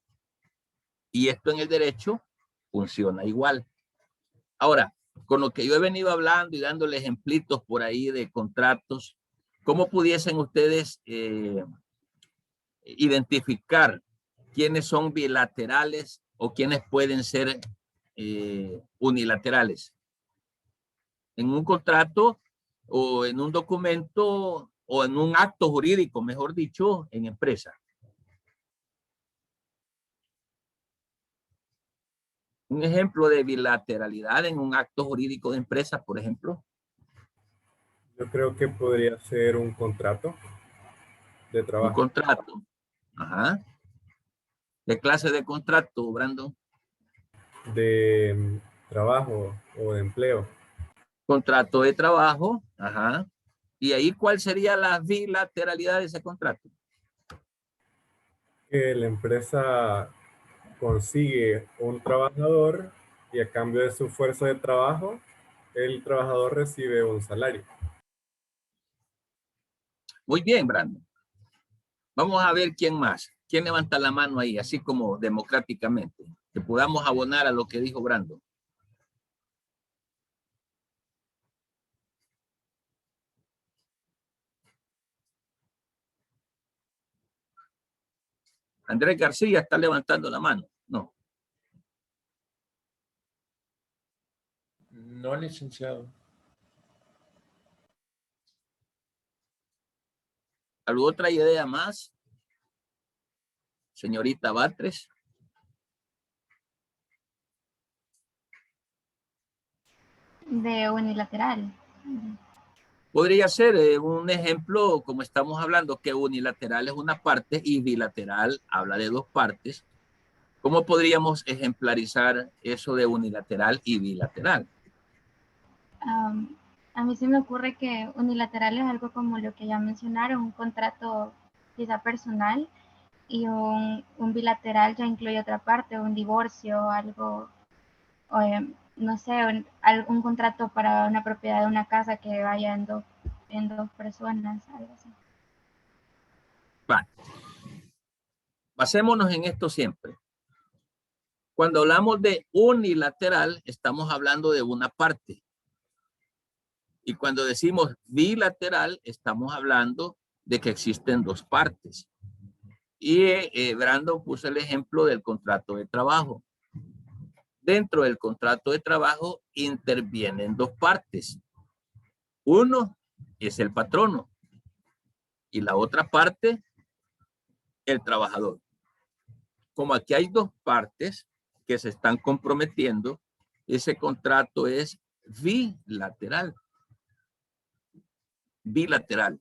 Y esto en el derecho funciona igual. Ahora, con lo que yo he venido hablando y dándole ejemplitos por ahí de contratos, ¿cómo pudiesen ustedes identificar quiénes son bilaterales o quiénes pueden ser unilaterales? En un contrato o en un documento o en un acto jurídico, mejor dicho, en empresa. Un ejemplo de bilateralidad en un acto jurídico de empresa, por ejemplo. Yo creo que podría ser un contrato de trabajo. Un contrato. Ajá. ¿Qué clase de contrato, Brandon? De trabajo o de empleo. Contrato de trabajo. Ajá. ¿Y ahí cuál sería la bilateralidad de ese contrato? Que la empresa consigue un trabajador y a cambio de su fuerza de trabajo, el trabajador recibe un salario. Muy bien, Brandon. Vamos a ver quién más. ¿Quién levanta la mano ahí, así como democráticamente? Que podamos abonar a lo que dijo Brandon. Andrés García está levantando la mano. No. No, licenciado. ¿Alguna otra idea más? Señorita Batres. De unilateral. Podría ser un ejemplo, como estamos hablando, que unilateral es una parte y bilateral habla de dos partes. ¿Cómo podríamos ejemplarizar eso de unilateral y bilateral? A mí se me ocurre que unilateral es algo como lo que ya mencionaron, un contrato quizá personal, y un bilateral ya incluye otra parte, un divorcio, algo, o, no sé, un contrato para una propiedad de una casa que vaya en dos personas, algo así. Vale. Basémonos en esto siempre. Cuando hablamos de unilateral, estamos hablando de una parte. Y cuando decimos bilateral, estamos hablando de que existen dos partes. Y Brandon puso el ejemplo del contrato de trabajo. Dentro del contrato de trabajo intervienen dos partes. Uno es el patrono y la otra parte, el trabajador. Como aquí hay dos partes que se están comprometiendo, ese contrato es bilateral. Bilateral.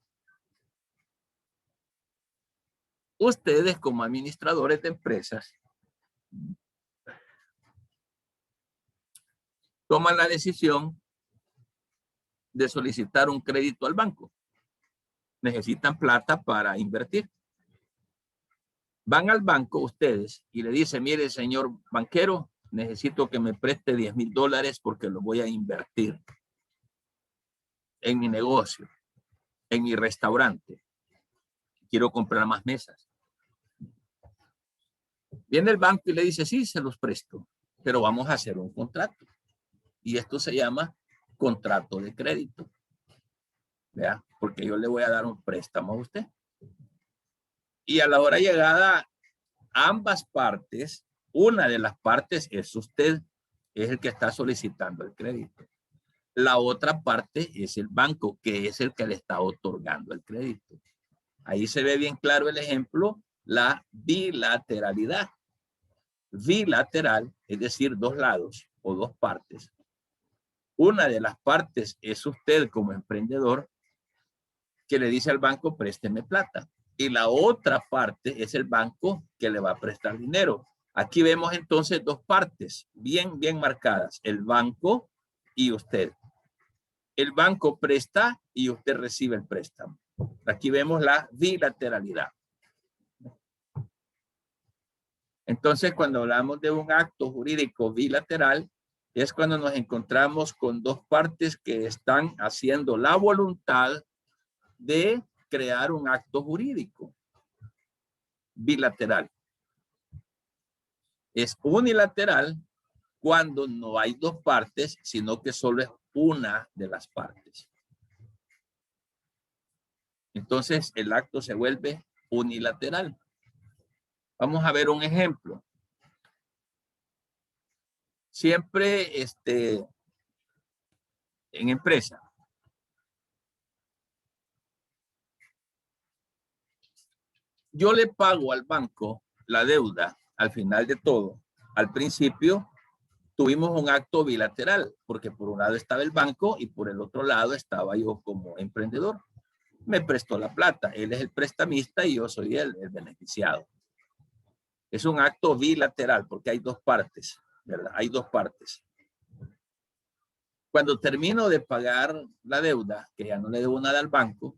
Ustedes como administradores de empresas toman la decisión de solicitar un crédito al banco. Necesitan plata para invertir. Van al banco ustedes y le dicen, mire, señor banquero, necesito que me preste $10,000 porque lo voy a invertir en mi negocio, en mi restaurante. Quiero comprar más mesas. Viene el banco y le dice, sí, se los presto, pero vamos a hacer un contrato. Y esto se llama contrato de crédito. ¿Vea? Porque yo le voy a dar un préstamo a usted. Y a la hora llegada, ambas partes, una de las partes es usted, es el que está solicitando el crédito. La otra parte es el banco, que es el que le está otorgando el crédito. Ahí se ve bien claro el ejemplo, la bilateralidad. Bilateral, es decir, dos lados o dos partes. Una de las partes es usted como emprendedor que le dice al banco, présteme plata. Y la otra parte es el banco que le va a prestar dinero. Aquí vemos entonces dos partes bien marcadas, el banco y usted. El banco presta y usted recibe el préstamo. Aquí vemos la bilateralidad. Entonces, cuando hablamos de un acto jurídico bilateral, es cuando nos encontramos con dos partes que están haciendo la voluntad de crear un acto jurídico bilateral. Es unilateral cuando no hay dos partes, sino que solo es una de las partes. Entonces, el acto se vuelve unilateral. Vamos a ver un ejemplo. Siempre en empresa. Yo le pago al banco la deuda al final de todo. Al principio tuvimos un acto bilateral, porque por un lado estaba el banco y por el otro lado estaba yo como emprendedor. Me prestó la plata. Él es el prestamista y yo soy el beneficiado. Es un acto bilateral porque hay dos partes, ¿verdad? Hay dos partes. Cuando termino de pagar la deuda, que ya no le debo nada al banco,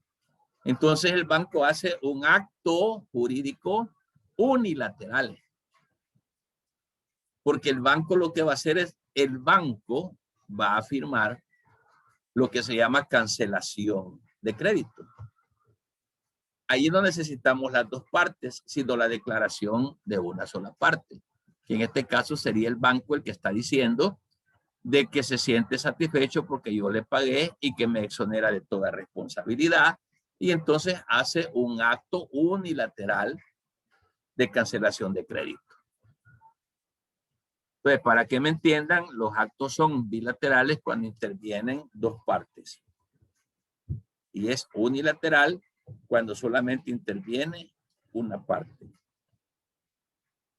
entonces el banco hace un acto jurídico unilateral. Porque el banco lo que va a hacer es, el banco va a firmar lo que se llama cancelación de crédito. Ahí no necesitamos las dos partes, sino la declaración de una sola parte. Que en este caso sería el banco el que está diciendo de que se siente satisfecho porque yo le pagué y que me exonera de toda responsabilidad. Y entonces hace un acto unilateral de cancelación de crédito. Entonces, para que me entiendan, los actos son bilaterales cuando intervienen dos partes. Y es unilateral cuando solamente interviene una parte.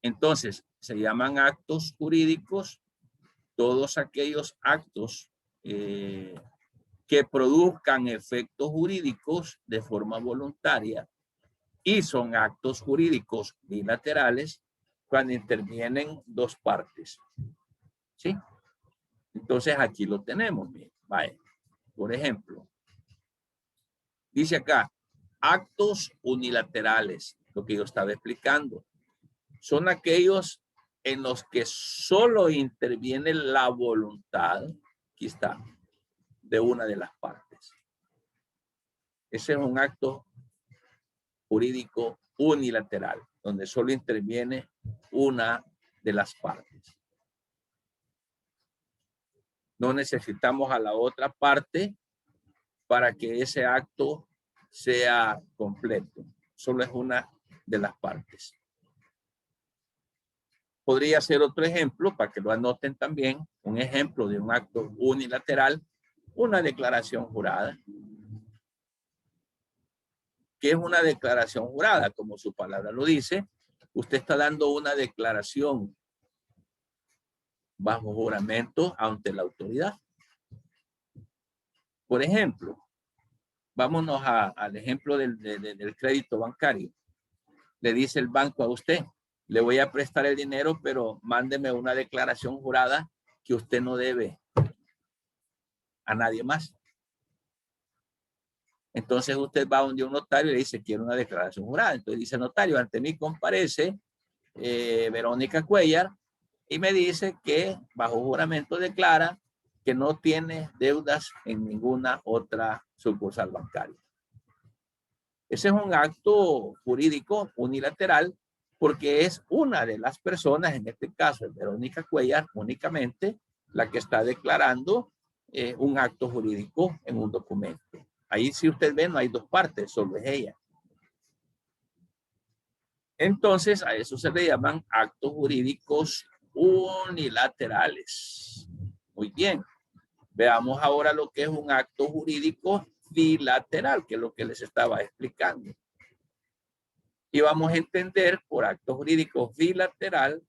Entonces, se llaman actos jurídicos todos aquellos actos que produzcan efectos jurídicos de forma voluntaria, y son actos jurídicos bilaterales cuando intervienen dos partes. ¿Sí? Entonces aquí lo tenemos. Vaya. Por ejemplo, dice acá, actos unilaterales, lo que yo estaba explicando, son aquellos en los que solo interviene la voluntad, aquí está, de una de las partes. Ese es un acto jurídico unilateral, donde solo interviene una de las partes. No necesitamos a la otra parte para que ese acto sea completo. Solo es una de las partes. Podría ser otro ejemplo, para que lo anoten también, un ejemplo de un acto unilateral, una declaración jurada. ¿Qué es una declaración jurada? Como su palabra lo dice, usted está dando una declaración bajo juramento ante la autoridad. Por ejemplo, vámonos al ejemplo del crédito bancario. Le dice el banco a usted, le voy a prestar el dinero, pero mándeme una declaración jurada que usted no debe a nadie más. Entonces usted va donde un notario y le dice, quiero una declaración jurada. Entonces dice, notario, ante mí comparece Verónica Cuellar y me dice que bajo juramento declara que no tiene deudas en ninguna otra sucursal bancaria. Ese es un acto jurídico unilateral porque es una de las personas, en este caso es Verónica Cuellar únicamente, la que está declarando un acto jurídico en un documento. Ahí si usted ve no hay dos partes, solo es ella. Entonces a eso se le llaman actos jurídicos unilaterales. Muy bien. Veamos ahora lo que es un acto jurídico bilateral, que es lo que les estaba explicando. Y vamos a entender por acto jurídico bilateral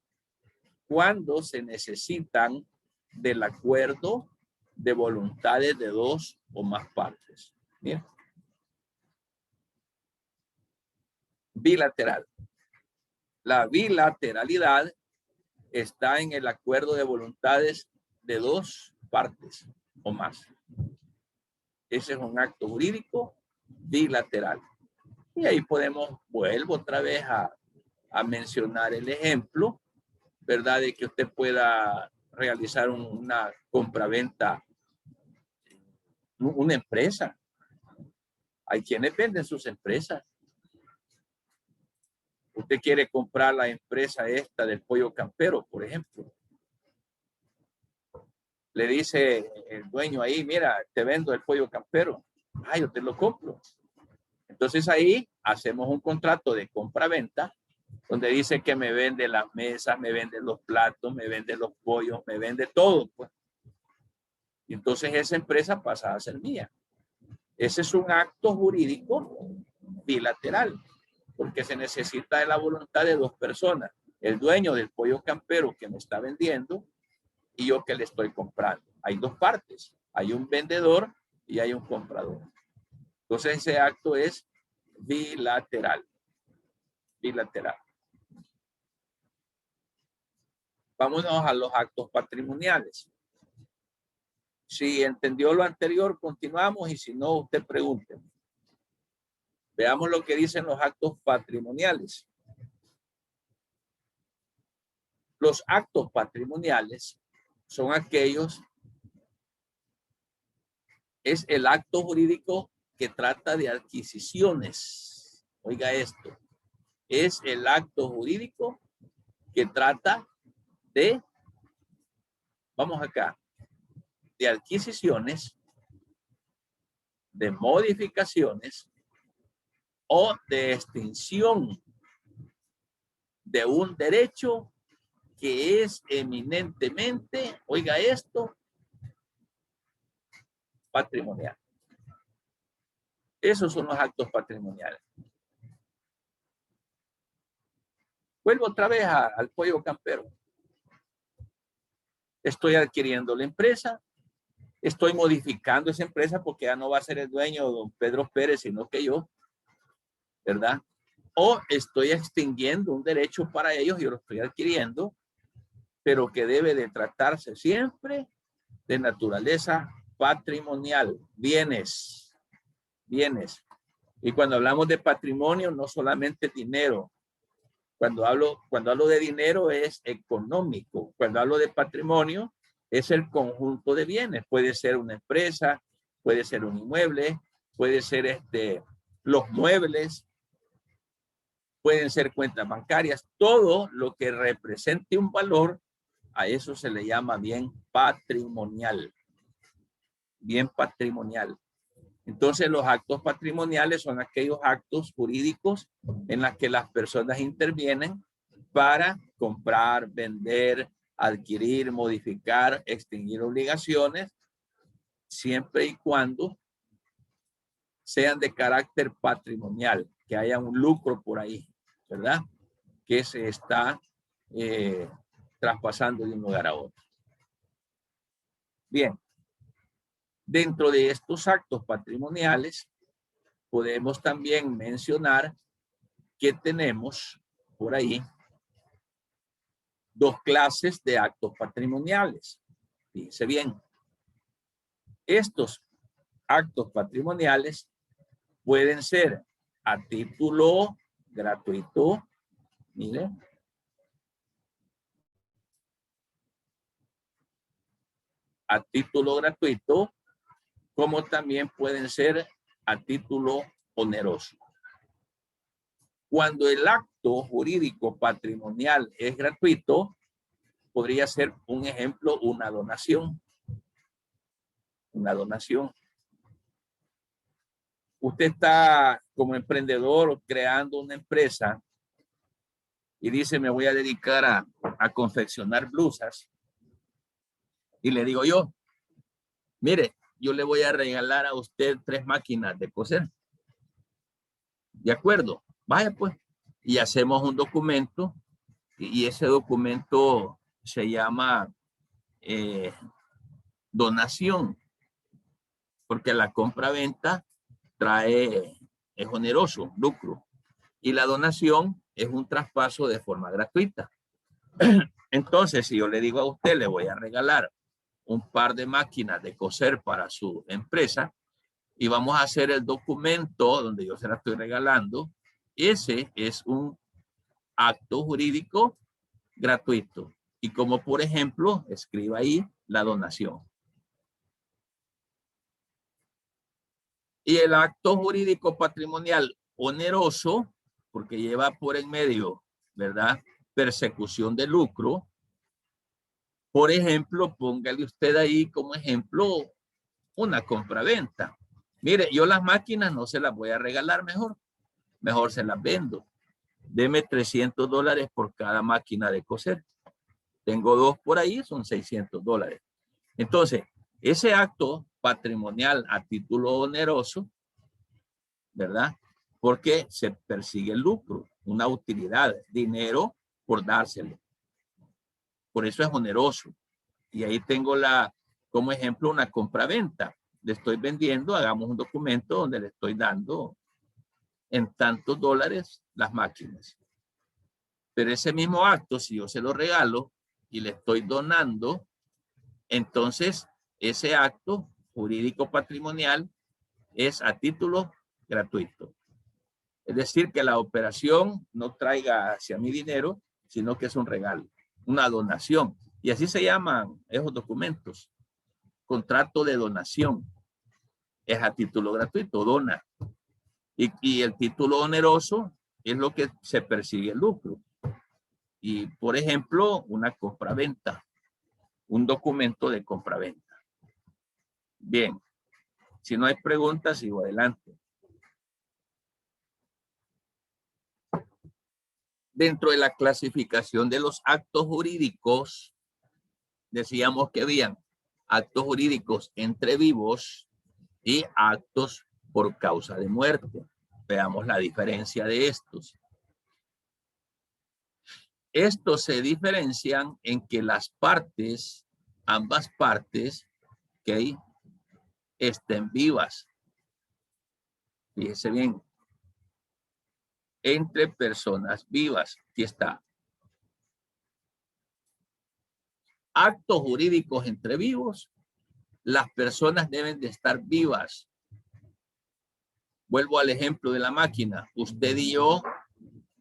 cuando se necesitan del acuerdo de voluntades de dos o más partes. Bien. Bilateral. La bilateralidad está en el acuerdo de voluntades de dos partes o más. Ese es un acto jurídico bilateral. Y ahí podemos, vuelvo otra vez a mencionar el ejemplo, ¿verdad? De que usted pueda realizar una compraventa, una empresa. Hay quienes venden sus empresas. Usted quiere comprar la empresa esta del pollo campero, por ejemplo. Le dice el dueño ahí, mira, te vendo el pollo campero. Ah, yo te lo compro. Entonces ahí hacemos un contrato de compra-venta donde dice que me vende las mesas, me vende los platos, me vende los pollos, me vende todo, pues. Y entonces esa empresa pasa a ser mía. Ese es un acto jurídico bilateral, porque se necesita de la voluntad de dos personas. El dueño del pollo campero que me está vendiendo y yo que le estoy comprando. Hay dos partes. Hay un vendedor y hay un comprador. Entonces ese acto es bilateral. Bilateral. Vámonos a los actos patrimoniales. Si entendió lo anterior, continuamos y si no, usted pregunte. Veamos lo que dicen los actos patrimoniales. Los actos patrimoniales son aquellos, es el acto jurídico que trata de adquisiciones. Oiga esto, es el acto jurídico que trata de, vamos acá, de adquisiciones, de modificaciones o de extinción de un derecho que es eminentemente, oiga esto, patrimonial. Esos son los actos patrimoniales. Vuelvo otra vez al pollo campero. Estoy adquiriendo la empresa, estoy modificando esa empresa porque ya no va a ser el dueño don Pedro Pérez, sino que yo, ¿verdad? O estoy extinguiendo un derecho para ellos y yo lo estoy adquiriendo, pero que debe de tratarse siempre de naturaleza patrimonial, bienes. Y cuando hablamos de patrimonio, no solamente dinero. Cuando hablo de dinero es económico. Cuando hablo de patrimonio es el conjunto de bienes. Puede ser una empresa, puede ser un inmueble, puede ser los muebles, pueden ser cuentas bancarias. Todo lo que represente un valor, a eso se le llama bien patrimonial. Bien patrimonial. Entonces, los actos patrimoniales son aquellos actos jurídicos en los que las personas intervienen para comprar, vender, adquirir, modificar, extinguir obligaciones, siempre y cuando sean de carácter patrimonial, que haya un lucro por ahí, ¿verdad? Que se está traspasando de un lugar a otro. Bien. Dentro de estos actos patrimoniales, podemos también mencionar que tenemos por ahí dos clases de actos patrimoniales. Fíjense bien. Estos actos patrimoniales pueden ser a título gratuito. Mire. A título gratuito, como también pueden ser a título oneroso. Cuando el acto jurídico patrimonial es gratuito, podría ser un ejemplo, una donación. Una donación. Usted está como emprendedor creando una empresa y dice, me voy a dedicar a confeccionar blusas. Y le digo yo, mire, yo le voy a regalar a usted 3 máquinas de coser. ¿De acuerdo? Vaya pues. Y hacemos un documento y ese documento se llama donación. Porque la compra-venta es oneroso, lucro. Y la donación es un traspaso de forma gratuita. Entonces, si yo le digo a usted, le voy a regalar un par de máquinas de coser para su empresa y vamos a hacer el documento donde yo se la estoy regalando, ese es un acto jurídico gratuito. Y como por ejemplo, escriba ahí la donación. Y el acto jurídico patrimonial oneroso, porque lleva por en medio, ¿verdad? Persecución de lucro. Por ejemplo, póngale usted ahí como ejemplo una compra-venta. Mire, yo las máquinas no se las voy a regalar mejor se las vendo. Deme $300 por cada máquina de coser. Tengo 2 por ahí, son $600. Entonces, ese acto patrimonial a título oneroso, ¿verdad? Porque se persigue el lucro, una utilidad, dinero por dárselo. Por eso es oneroso. Y ahí tengo como ejemplo una compra-venta. Le estoy vendiendo, hagamos un documento donde le estoy dando en tantos dólares las máquinas. Pero ese mismo acto, si yo se lo regalo y le estoy donando, entonces ese acto jurídico patrimonial es a título gratuito. Es decir, que la operación no traiga hacia mí dinero, sino que es un regalo, una donación. Y así se llaman esos documentos. Contrato de donación. Es a título gratuito, dona. Y el título oneroso es lo que se persigue el lucro. Y, por ejemplo, una compra-venta. Un documento de compra-venta. Bien. Si no hay preguntas, sigo adelante. Dentro de la clasificación de los actos jurídicos, decíamos que habían actos jurídicos entre vivos y actos por causa de muerte. Veamos la diferencia de estos. Estos se diferencian en que las partes, ambas partes, ¿ok?, estén vivas. Fíjese bien. Entre personas vivas. Aquí está. Actos jurídicos entre vivos. Las personas deben de estar vivas. Vuelvo al ejemplo de la máquina. Usted y yo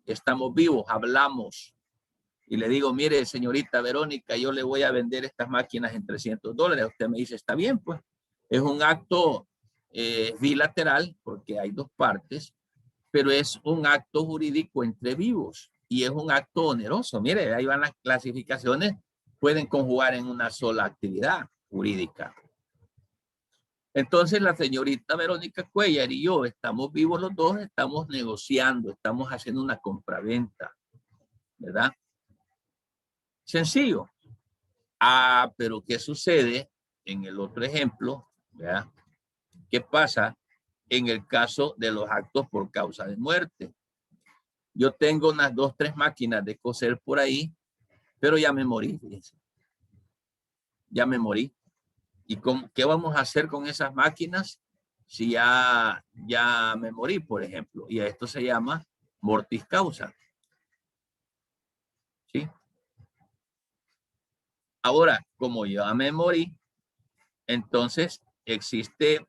estamos vivos, hablamos. Y le digo, mire, señorita Verónica, yo le voy a vender estas máquinas en $300. Usted me dice, está bien, pues. Es un acto bilateral, porque hay dos partes, pero es un acto jurídico entre vivos y es un acto oneroso. Mire, ahí van las clasificaciones, pueden conjugar en una sola actividad jurídica. Entonces la señorita Verónica Cuellar y yo estamos vivos los dos, estamos negociando, estamos haciendo una compraventa, ¿verdad? Sencillo. Ah, pero ¿qué sucede en el otro ejemplo? ¿Verdad? ¿Qué pasa en el caso de los actos por causa de muerte? Yo tengo unas 2, 3 máquinas de coser por ahí, pero ya me morí, fíjense. Ya me morí. ¿Y qué vamos a hacer con esas máquinas si ya me morí, por ejemplo? Y esto se llama mortis causa. ¿Sí? Ahora, como ya me morí, entonces existe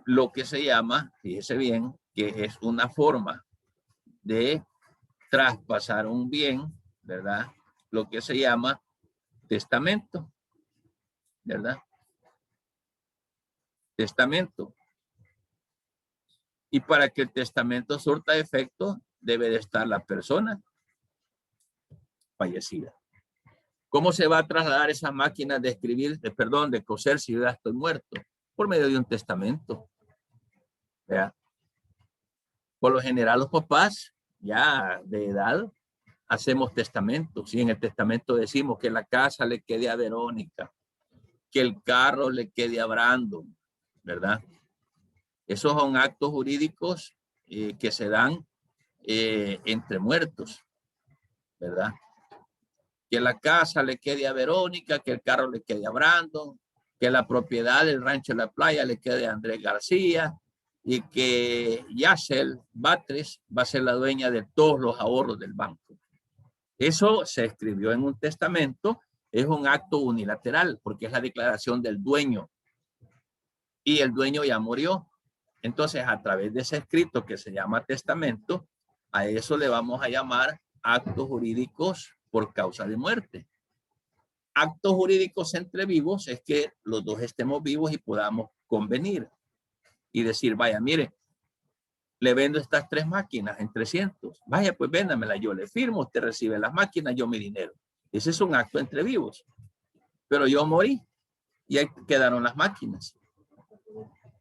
lo que se llama, fíjese bien, que es una forma de traspasar un bien, ¿verdad? Lo que se llama testamento, ¿verdad? Testamento. Y para que el testamento surta efecto, debe de estar la persona fallecida. ¿Cómo se va a trasladar esa máquina de escribir, de coser si yo ya estoy muerto? Por medio de un testamento. ¿Verdad? Por lo general los papás ya de edad hacemos testamentos. Y en el testamento decimos que la casa le quede a Verónica, que el carro le quede a Brandon, ¿verdad? Esos son actos jurídicos que se dan entre muertos, ¿verdad? Que la casa le quede a Verónica, que el carro le quede a Brandon, que la propiedad del rancho de la playa le quede a Andrés García y que Yashel Batres va a ser la dueña de todos los ahorros del banco. Eso se escribió en un testamento, es un acto unilateral porque es la declaración del dueño y el dueño ya murió. Entonces, a través de ese escrito que se llama testamento, a eso le vamos a llamar actos jurídicos por causa de muerte. Actos jurídicos entre vivos es que los dos estemos vivos y podamos convenir y decir, vaya, mire, le vendo estas 3 máquinas en 300. Vaya, pues véndamela, yo le firmo, usted recibe las máquinas, yo mi dinero. Ese es un acto entre vivos. Pero yo morí y ahí quedaron las máquinas.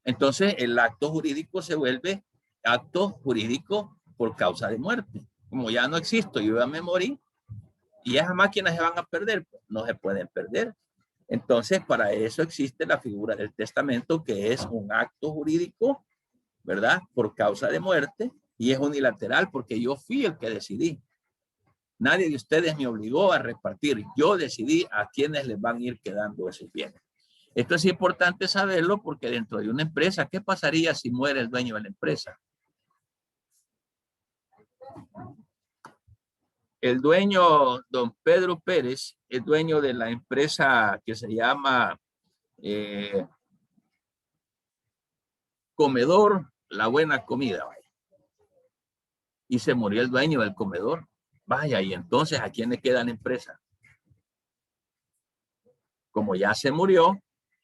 Entonces, el acto jurídico se vuelve acto jurídico por causa de muerte. Como ya no existo, yo ya me morí y esas máquinas se van a perder. No se pueden perder. Entonces, para eso existe la figura del testamento, que es un acto jurídico, ¿verdad? Por causa de muerte y es unilateral porque yo fui el que decidí. Nadie de ustedes me obligó a repartir. Yo decidí a quiénes les van a ir quedando esos bienes. Esto es importante saberlo porque dentro de una empresa, ¿qué pasaría si muere el dueño de la empresa? El dueño, don Pedro Pérez, es dueño de la empresa que se llama Comedor La Buena Comida. Vaya. Y se murió el dueño del comedor. Vaya, y entonces, ¿a quién le queda la empresa? Como ya se murió,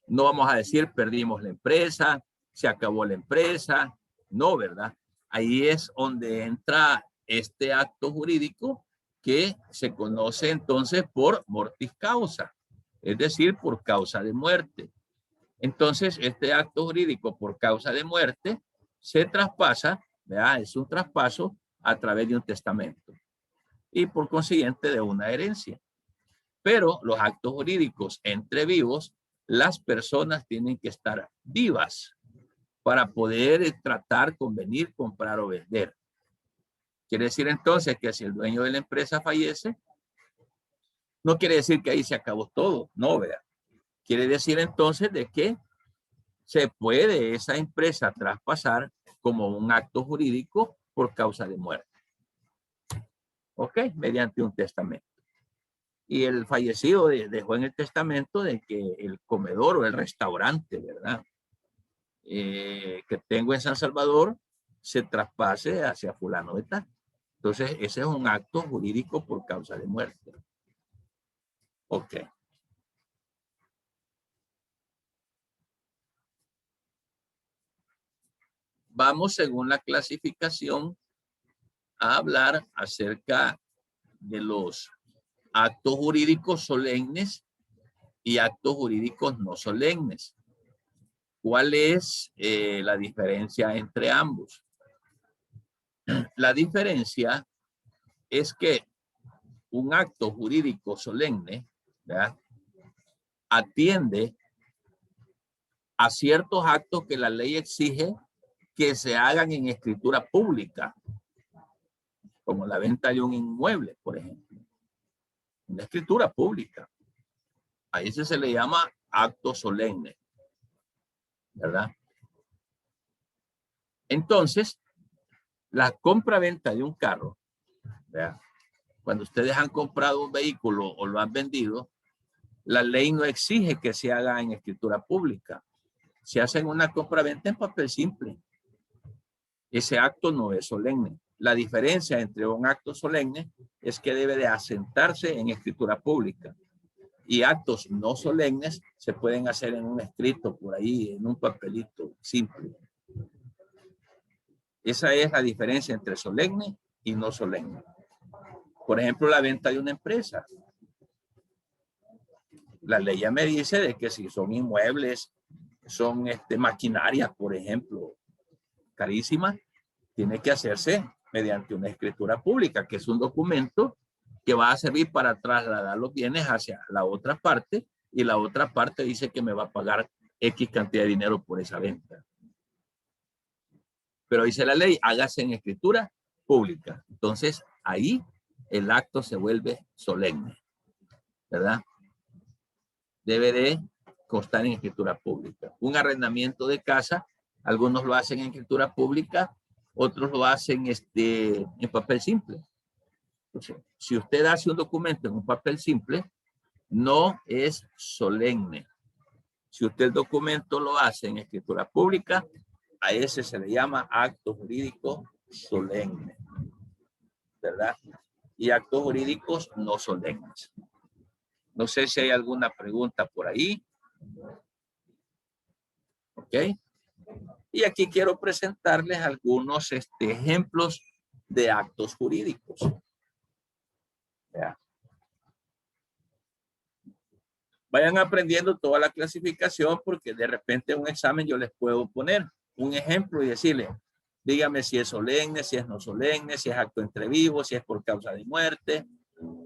no vamos a decir perdimos la empresa, se acabó la empresa. No, ¿verdad? Ahí es donde entra este acto jurídico que se conoce entonces por mortis causa, es decir, por causa de muerte. Entonces, este acto jurídico por causa de muerte se traspasa, ¿verdad? Es un traspaso a través de un testamento. y por consiguiente de una herencia. Pero los actos jurídicos entre vivos, las personas tienen que estar vivas para poder tratar, convenir, comprar o vender. Quiere decir entonces que si el dueño de la empresa fallece, no quiere decir que ahí se acabó todo, no, vea. Quiere decir entonces de que se puede esa empresa traspasar como un acto jurídico por causa de muerte. ¿Ok? Mediante un testamento. Y el fallecido dejó en el testamento de que el comedor o el restaurante, ¿verdad? Que tengo en San Salvador se traspase hacia fulano de tal. Entonces, ese es un acto jurídico por causa de muerte. Ok. Vamos, según la clasificación, a hablar acerca de los actos jurídicos solemnes y actos jurídicos no solemnes. ¿Cuál es la diferencia entre ambos? La diferencia es que un acto jurídico solemne, ¿verdad?, atiende a ciertos actos que la ley exige que se hagan en escritura pública, como la venta de un inmueble, por ejemplo. Una escritura pública. A ese se le llama acto solemne, ¿verdad? Entonces, la compra-venta de un carro, ¿verdad?, cuando ustedes han comprado un vehículo o lo han vendido, la ley no exige que se haga en escritura pública. Se hace en una compra-venta en papel simple. Ese acto no es solemne. La diferencia entre un acto solemne es que debe de asentarse en escritura pública. Y actos no solemnes se pueden hacer en un escrito por ahí, en un papelito simple. Esa es la diferencia entre solemne y no solemne. Por ejemplo, la venta de una empresa. La ley ya me dice de que si son inmuebles, son maquinarias, por ejemplo, carísimas, tiene que hacerse mediante una escritura pública, que es un documento que va a servir para trasladar los bienes hacia la otra parte, y la otra parte dice que me va a pagar X cantidad de dinero por esa venta. Pero dice la ley, hágase en escritura pública. Entonces, ahí el acto se vuelve solemne, ¿verdad? Debe de constar en escritura pública. Un arrendamiento de casa, algunos lo hacen en escritura pública, otros lo hacen en papel simple. Entonces, si usted hace un documento en un papel simple, no es solemne. Si usted el documento lo hace en escritura pública, a ese se le llama acto jurídico solemne, ¿verdad? Y actos jurídicos no solemnes. No sé si hay alguna pregunta por ahí. ¿Ok? Y aquí quiero presentarles algunos ejemplos de actos jurídicos. ¿Ya? Vayan aprendiendo toda la clasificación, porque de repente en un examen yo les puedo poner un ejemplo y decirle, dígame si es solemne, si es no solemne, si es acto entre vivos, si es por causa de muerte.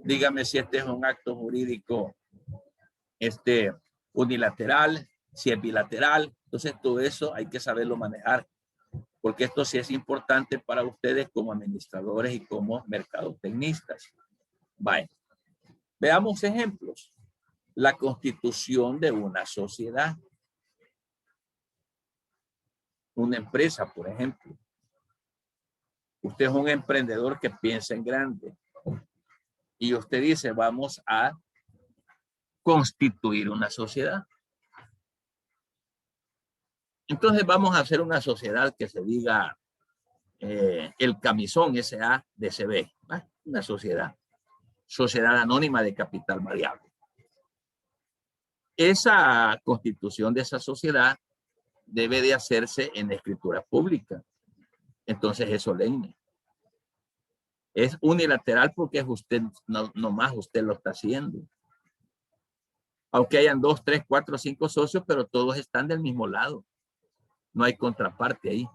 Dígame si este es un acto jurídico unilateral, si es bilateral. Entonces todo eso hay que saberlo manejar, porque esto sí es importante para ustedes como administradores y como mercadotecnistas. Vaya, veamos ejemplos. La constitución de una sociedad. Una empresa, por ejemplo. Usted es un emprendedor que piensa en grande y usted dice, vamos a constituir una sociedad. Entonces vamos a hacer una sociedad que se diga el Camisón S.A.D.C.B. Una sociedad anónima de capital variable. Esa constitución de esa sociedad debe de hacerse en escritura pública. Entonces es solemne. Es unilateral porque es usted, nomás usted lo está haciendo. Aunque hayan 2, 3, 4, 5 socios, pero todos están del mismo lado. No hay contraparte ahí.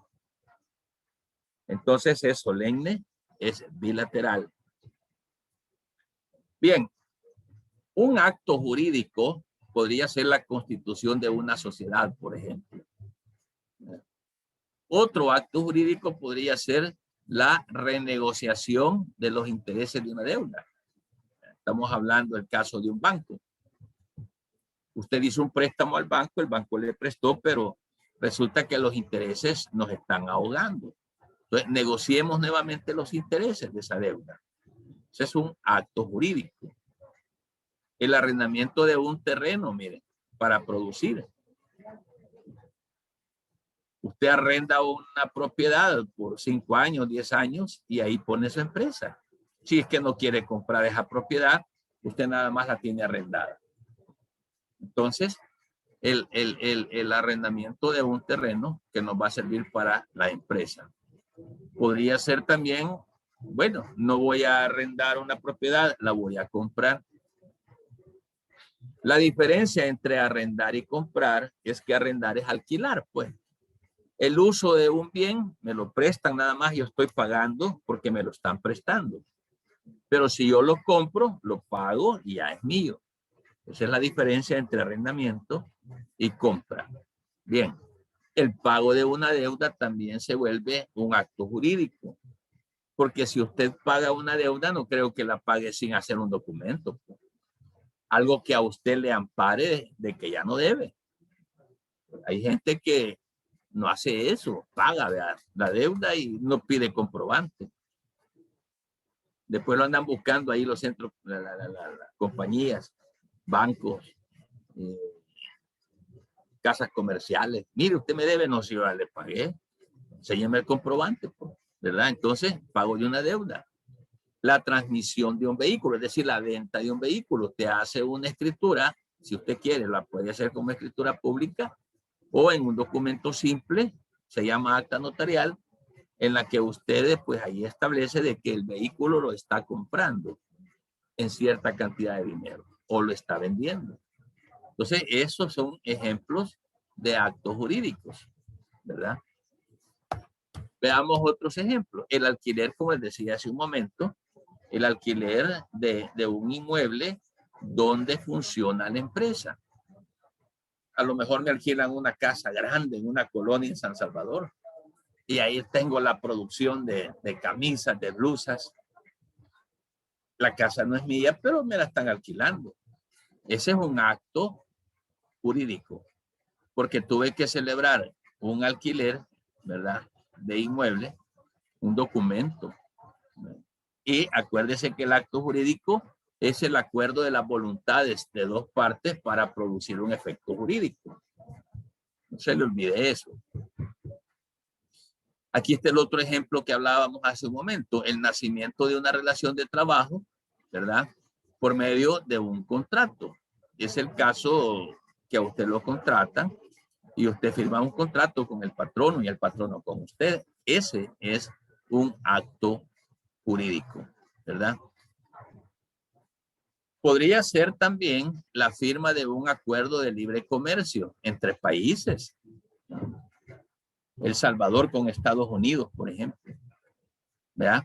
Entonces es solemne, es bilateral. Bien, un acto jurídico podría ser la constitución de una sociedad, por ejemplo. Otro acto jurídico podría ser la renegociación de los intereses de una deuda. Estamos hablando del caso de un banco. Usted hizo un préstamo al banco, el banco le prestó, pero resulta que los intereses nos están ahogando. Entonces, negociemos nuevamente los intereses de esa deuda. Ese es un acto jurídico. El arrendamiento de un terreno, miren, para producir. Usted arrenda una propiedad por 5 años, 10 años y ahí pone su empresa. Si es que no quiere comprar esa propiedad, usted nada más la tiene arrendada. Entonces, el arrendamiento de un terreno que nos va a servir para la empresa. Podría ser también, bueno, no voy a arrendar una propiedad, la voy a comprar. La diferencia entre arrendar y comprar es que arrendar es alquilar, pues. El uso de un bien me lo prestan nada más, yo estoy pagando porque me lo están prestando. Pero si yo lo compro, lo pago y ya es mío. Esa es la diferencia entre arrendamiento y compra. Bien, el pago de una deuda también se vuelve un acto jurídico. Porque si usted paga una deuda, no creo que la pague sin hacer un documento. Algo que a usted le ampare de que ya no debe. Hay gente que no hace eso, paga la deuda y no pide comprobante. Después lo andan buscando ahí los centros, las compañías, bancos, casas comerciales. Mire, usted me debe, no, si yo le pagué. Enséñeme el comprobante, ¿verdad? Entonces, pago de una deuda. La transmisión de un vehículo, es decir, la venta de un vehículo. Usted hace una escritura, si usted quiere, la puede hacer como escritura pública o en un documento simple, se llama acta notarial, en la que ustedes, pues ahí establece de que el vehículo lo está comprando en cierta cantidad de dinero o lo está vendiendo. Entonces, esos son ejemplos de actos jurídicos, ¿verdad? Veamos otros ejemplos. El alquiler, como les decía hace un momento, el alquiler de un inmueble donde funciona la empresa. A lo mejor me alquilan una casa grande en una colonia en San Salvador y ahí tengo la producción de camisas, de blusas. La casa no es mía, pero me la están alquilando. Ese es un acto jurídico porque tuve que celebrar un alquiler, ¿verdad?, de inmueble, un documento. Y acuérdese que el acto jurídico es el acuerdo de las voluntades de dos partes para producir un efecto jurídico. No se le olvide eso. Aquí está el otro ejemplo que hablábamos hace un momento, el nacimiento de una relación de trabajo, ¿verdad?, por medio de un contrato. Es el caso que a usted lo contratan y usted firma un contrato con el patrono y el patrono con usted. Ese es un acto jurídico, ¿verdad? Podría ser también la firma de un acuerdo de libre comercio entre países. El Salvador con Estados Unidos, por ejemplo, ¿verdad?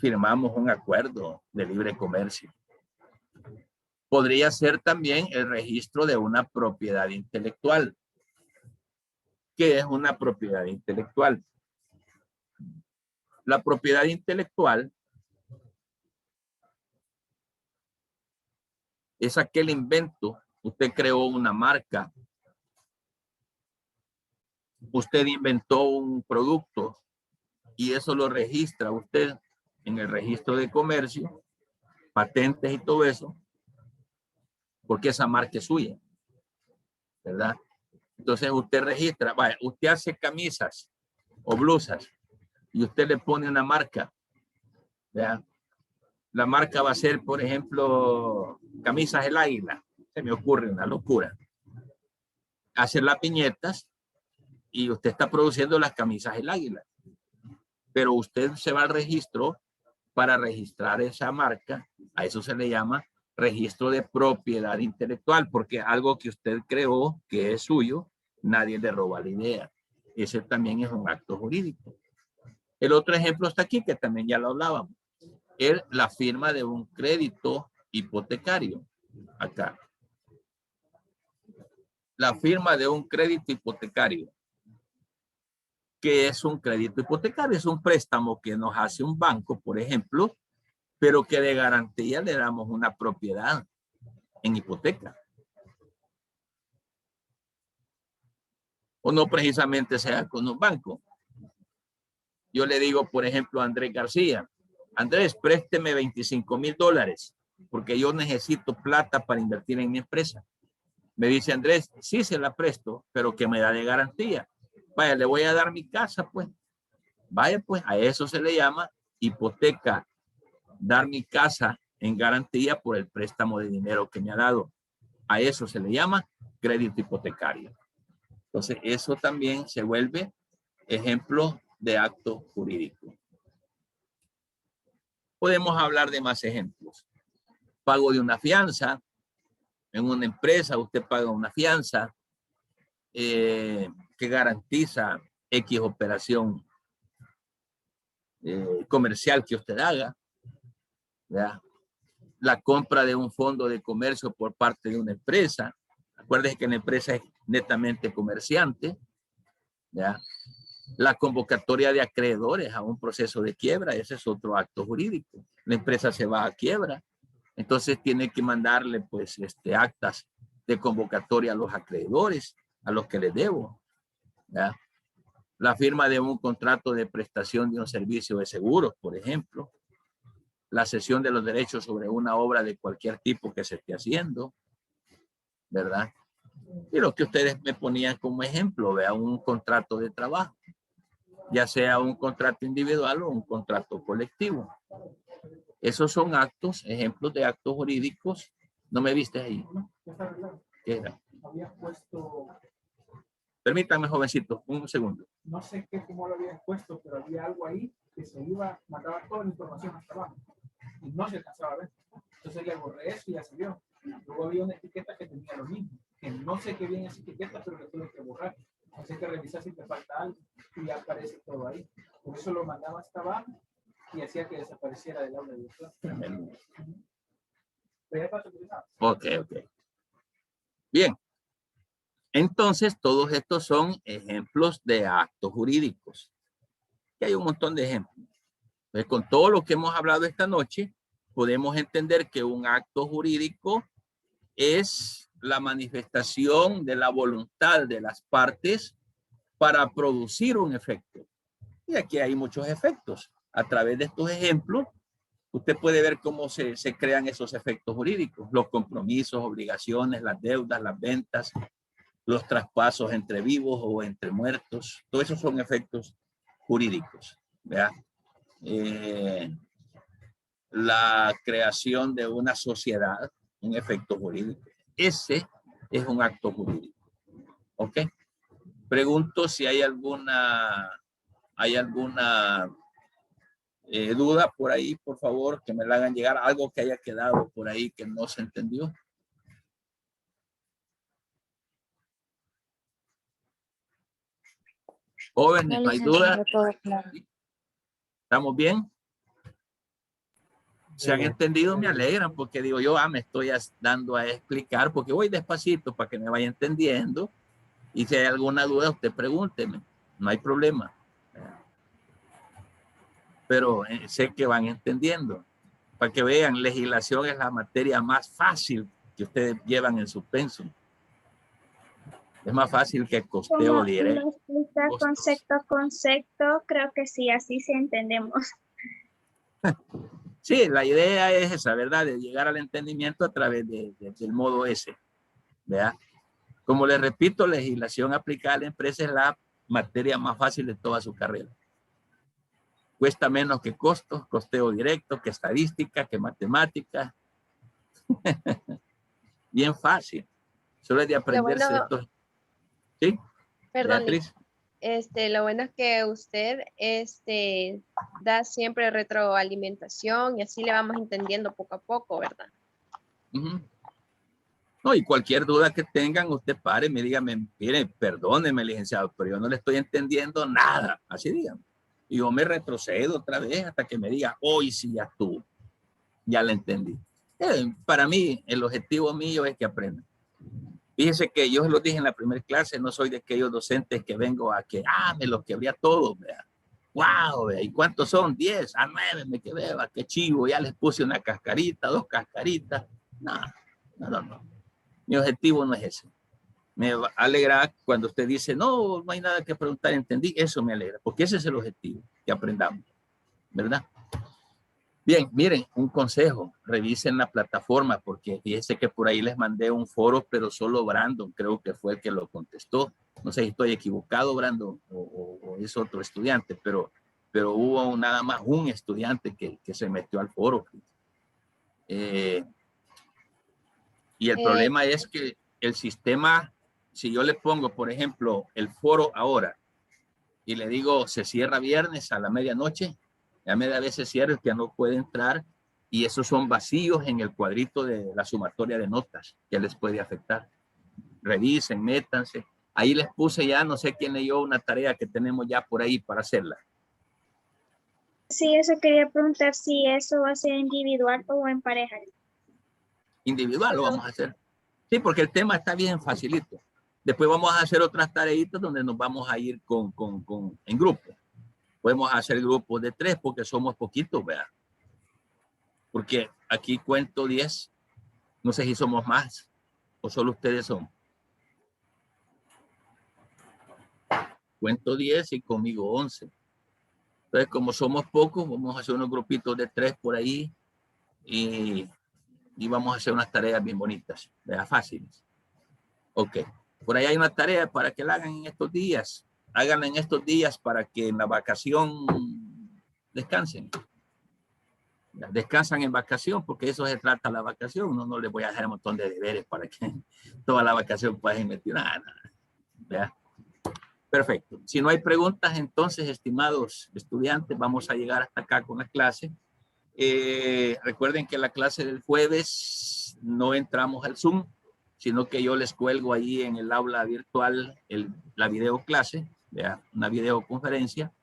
Firmamos un acuerdo de libre comercio. Podría ser también el registro de una propiedad intelectual. ¿Qué es una propiedad intelectual? La propiedad intelectual es aquel invento. Usted creó una marca. Usted inventó un producto y eso lo registra usted en el registro de comercio, patentes y todo eso, porque esa marca es suya, ¿verdad? Entonces usted registra, vaya, usted hace camisas o blusas y usted le pone una marca, ¿verdad? La marca va a ser, por ejemplo, Camisas El Águila. Se me ocurre una locura. Hacer las viñetas y usted está produciendo las camisas El Águila. Pero usted se va al registro para registrar esa marca. A eso se le llama registro de propiedad intelectual, porque algo que usted creó, que es suyo, nadie le roba la idea. Ese también es un acto jurídico. El otro ejemplo está aquí, que también ya lo hablábamos. Es la firma de un crédito hipotecario. Acá. La firma de un crédito hipotecario. ¿Qué es un crédito hipotecario? Es un préstamo que nos hace un banco, por ejemplo, pero que de garantía le damos una propiedad en hipoteca. O no precisamente sea con un banco. Yo le digo, por ejemplo, a Andrés García, Andrés, présteme $25,000 porque yo necesito plata para invertir en mi empresa. Me dice Andrés, sí se la presto, pero que me da de garantía. Vaya, le voy a dar mi casa, pues. Vaya, pues, a eso se le llama hipoteca. Dar mi casa en garantía por el préstamo de dinero que me ha dado. A eso se le llama crédito hipotecario. Entonces, eso también se vuelve ejemplo de acto jurídico. Podemos hablar de más ejemplos. Pago de una fianza. En una empresa usted paga una fianza que garantiza X operación comercial que usted haga. ¿Ya? La compra de un fondo de comercio por parte de una empresa. Acuérdense que la empresa es netamente comerciante. ¿Ya? La convocatoria de acreedores a un proceso de quiebra, ese es otro acto jurídico. La empresa se va a quiebra, entonces tiene que mandarle pues actas de convocatoria a los acreedores, a los que les debo. ¿Ya? La firma de un contrato de prestación de un servicio de seguros, por ejemplo. La cesión de los derechos sobre una obra de cualquier tipo que se esté haciendo, ¿verdad? Y lo que ustedes me ponían como ejemplo, vea, un contrato de trabajo, ya sea un contrato individual o un contrato colectivo. Esos son actos, ejemplos de actos jurídicos. ¿No me viste ahí? ¿Qué era? Había puesto... Permítanme, jovencito, un segundo. No sé cómo lo habían puesto, pero había algo ahí que se iba, mandaba toda la información hasta abajo. Y no se alcanzaba a ver. Entonces le borré eso y ya salió. Luego había una etiqueta que tenía lo mismo. Que no sé qué bien esa etiqueta, pero le tuve que borrar. Así que revisar si te falta algo y ya aparece todo ahí. Por eso lo mandaba hasta abajo y hacía que desapareciera del aula de virtual. Ok. Bien. Entonces, todos estos son ejemplos de actos jurídicos. Y hay un montón de ejemplos. Entonces, con todo lo que hemos hablado esta noche, podemos entender que un acto jurídico es la manifestación de la voluntad de las partes para producir un efecto. Y aquí hay muchos efectos. A través de estos ejemplos, usted puede ver cómo se crean esos efectos jurídicos. Los compromisos, obligaciones, las deudas, las ventas, los traspasos entre vivos o entre muertos. Todos esos son efectos jurídicos. ¿Verdad? La creación de una sociedad, un efecto jurídico. Ese es un acto jurídico. ¿Ok? Pregunto si hay alguna duda por ahí, por favor, que me la hagan llegar. Algo que haya quedado por ahí que no se entendió. Jóvenes, no hay duda. ¿Estamos bien? Se han entendido, me alegran, porque digo yo, me estoy dando a explicar, porque voy despacito para que me vaya entendiendo. Y si hay alguna duda, usted pregúnteme. No hay problema. Pero sé que van entendiendo. Para que vean, legislación es la materia más fácil que ustedes llevan en su pensum. Es más fácil que costeo directo. Concepto a concepto, creo que sí, así sí entendemos. Sí, la idea es esa, ¿verdad? De llegar al entendimiento a través del modo S. ¿Verdad? Como les repito, legislación aplicada a la empresa es la materia más fácil de toda su carrera. Cuesta menos que costos, costeo directo, que estadística, que matemática. Bien fácil. Solo es de aprenderse esto. ¿Sí? Perdón, Beatriz. Lo bueno es que usted da siempre retroalimentación y así le vamos entendiendo poco a poco, ¿verdad? No, y cualquier duda que tengan, usted pare, me dígame, mire, perdóneme, licenciado, pero yo no le estoy entendiendo nada. Así dígame. Y yo me retrocedo otra vez hasta que me diga, hoy sí ya estuvo. Ya le entendí. Para mí, el objetivo mío es que aprendan. Fíjense que yo lo dije en la primera clase, no soy de aquellos docentes que vengo a que, me los quebré a todos, vea. Wow, vea. ¿Y cuántos son? 10, 9, me quedé, va, qué chivo, ya les puse una cascarita, 2 cascaritas. No. Mi objetivo no es ese. Me alegra cuando usted dice, no hay nada que preguntar, entendí, eso me alegra, porque ese es el objetivo, que aprendamos, ¿verdad? Bien, miren, un consejo, revisen la plataforma, porque fíjense que por ahí les mandé un foro, pero solo Brandon creo que fue el que lo contestó. No sé si estoy equivocado, Brandon, o es otro estudiante, pero hubo nada más un estudiante que se metió al foro. Y el problema es que el sistema, si yo le pongo, por ejemplo, el foro ahora, y le digo, se cierra viernes a la medianoche, a media vez se cierra, que no puede entrar, y esos son vacíos en el cuadrito de la sumatoria de notas que les puede afectar. Revisen, métanse. Ahí les puse ya, no sé quién leyó una tarea que tenemos ya por ahí para hacerla. Sí, eso quería preguntar si eso va a ser individual o en pareja. Individual lo vamos a hacer. Sí, porque el tema está bien facilito. Después vamos a hacer otras tareitas donde nos vamos a ir en grupo. Podemos hacer grupos de 3 porque somos poquitos, ¿verdad? Porque aquí cuento 10. No sé si somos más o solo ustedes son. Cuento 10 y conmigo 11. Entonces, como somos pocos, vamos a hacer unos grupitos de 3 por ahí y vamos a hacer unas tareas bien bonitas, ¿verdad? Fáciles. Ok. Por ahí hay una tarea para que la hagan en estos días. Háganla en estos días para que en la vacación descansen. Descansan en vacación porque eso se trata la vacación. No les voy a dejar un montón de deberes para que toda la vacación puedan meter nada. ¿Verdad? Perfecto. Si no hay preguntas, entonces, estimados estudiantes, vamos a llegar hasta acá con la clase. Recuerden que la clase del jueves no entramos al Zoom, sino que yo les cuelgo ahí en el aula virtual la videoclase, una videoconferencia,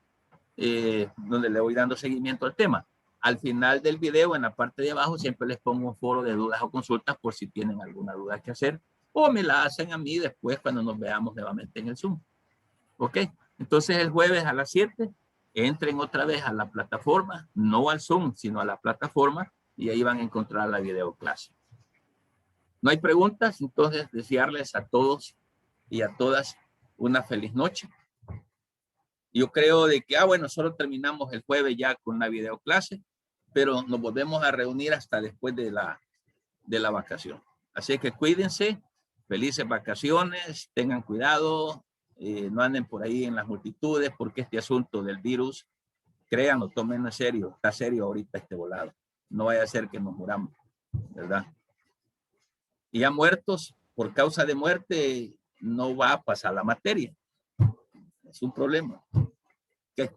donde le voy dando seguimiento al tema. Al final del video, en la parte de abajo, siempre les pongo un foro de dudas o consultas por si tienen alguna duda que hacer, o me la hacen a mí después cuando nos veamos nuevamente en el Zoom. ¿Ok? Entonces el jueves a las 7, entren otra vez a la plataforma, no al Zoom, sino a la plataforma, y ahí van a encontrar la videoclase. ¿No hay preguntas? Entonces, desearles a todos y a todas una feliz noche. Yo creo de que, bueno, solo terminamos el jueves ya con la videoclase, pero nos volvemos a reunir hasta después de la vacación. Así que cuídense, felices vacaciones, tengan cuidado, no anden por ahí en las multitudes, porque este asunto del virus, créanlo, tómenlo en serio, está serio ahorita este volado. No vaya a ser que nos muramos, ¿verdad? Y ya muertos, por causa de muerte, no va a pasar la materia. Es un problema. ¿Qué?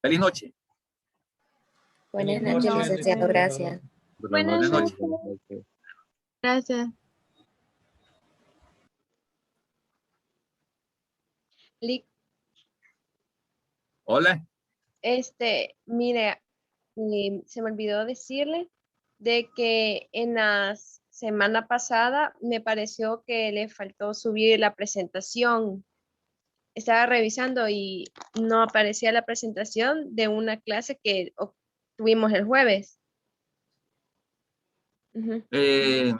Feliz noche. Buenas noches, licenciado. Gracias. Buenas noches. Gracias. Hola. Mire, se me olvidó decirle de que en la semana pasada me pareció que le faltó subir la presentación. Estaba revisando y no aparecía la presentación de una clase que tuvimos el jueves.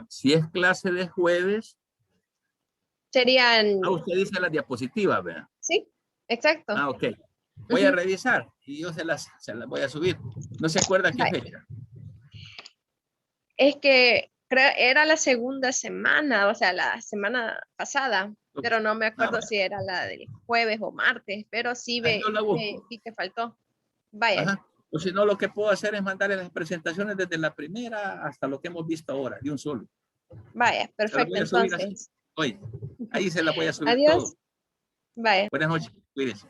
Si es clase de jueves. Serían. Usted dice las diapositivas, ¿verdad? Sí, exacto. Ok. Voy a revisar y yo se las voy a subir. ¿No se acuerda qué fecha? Es que era la segunda semana, o sea, la semana pasada, pero no me acuerdo si era la del jueves o martes, pero sí vi que faltó. Vaya. Ajá. O si no, lo que puedo hacer es mandarle las presentaciones desde la primera hasta lo que hemos visto ahora, de un solo. Vaya, perfecto, entonces. Hoy, ahí se la voy a subir. Adiós. Todo. Vaya. Buenas noches, cuídense.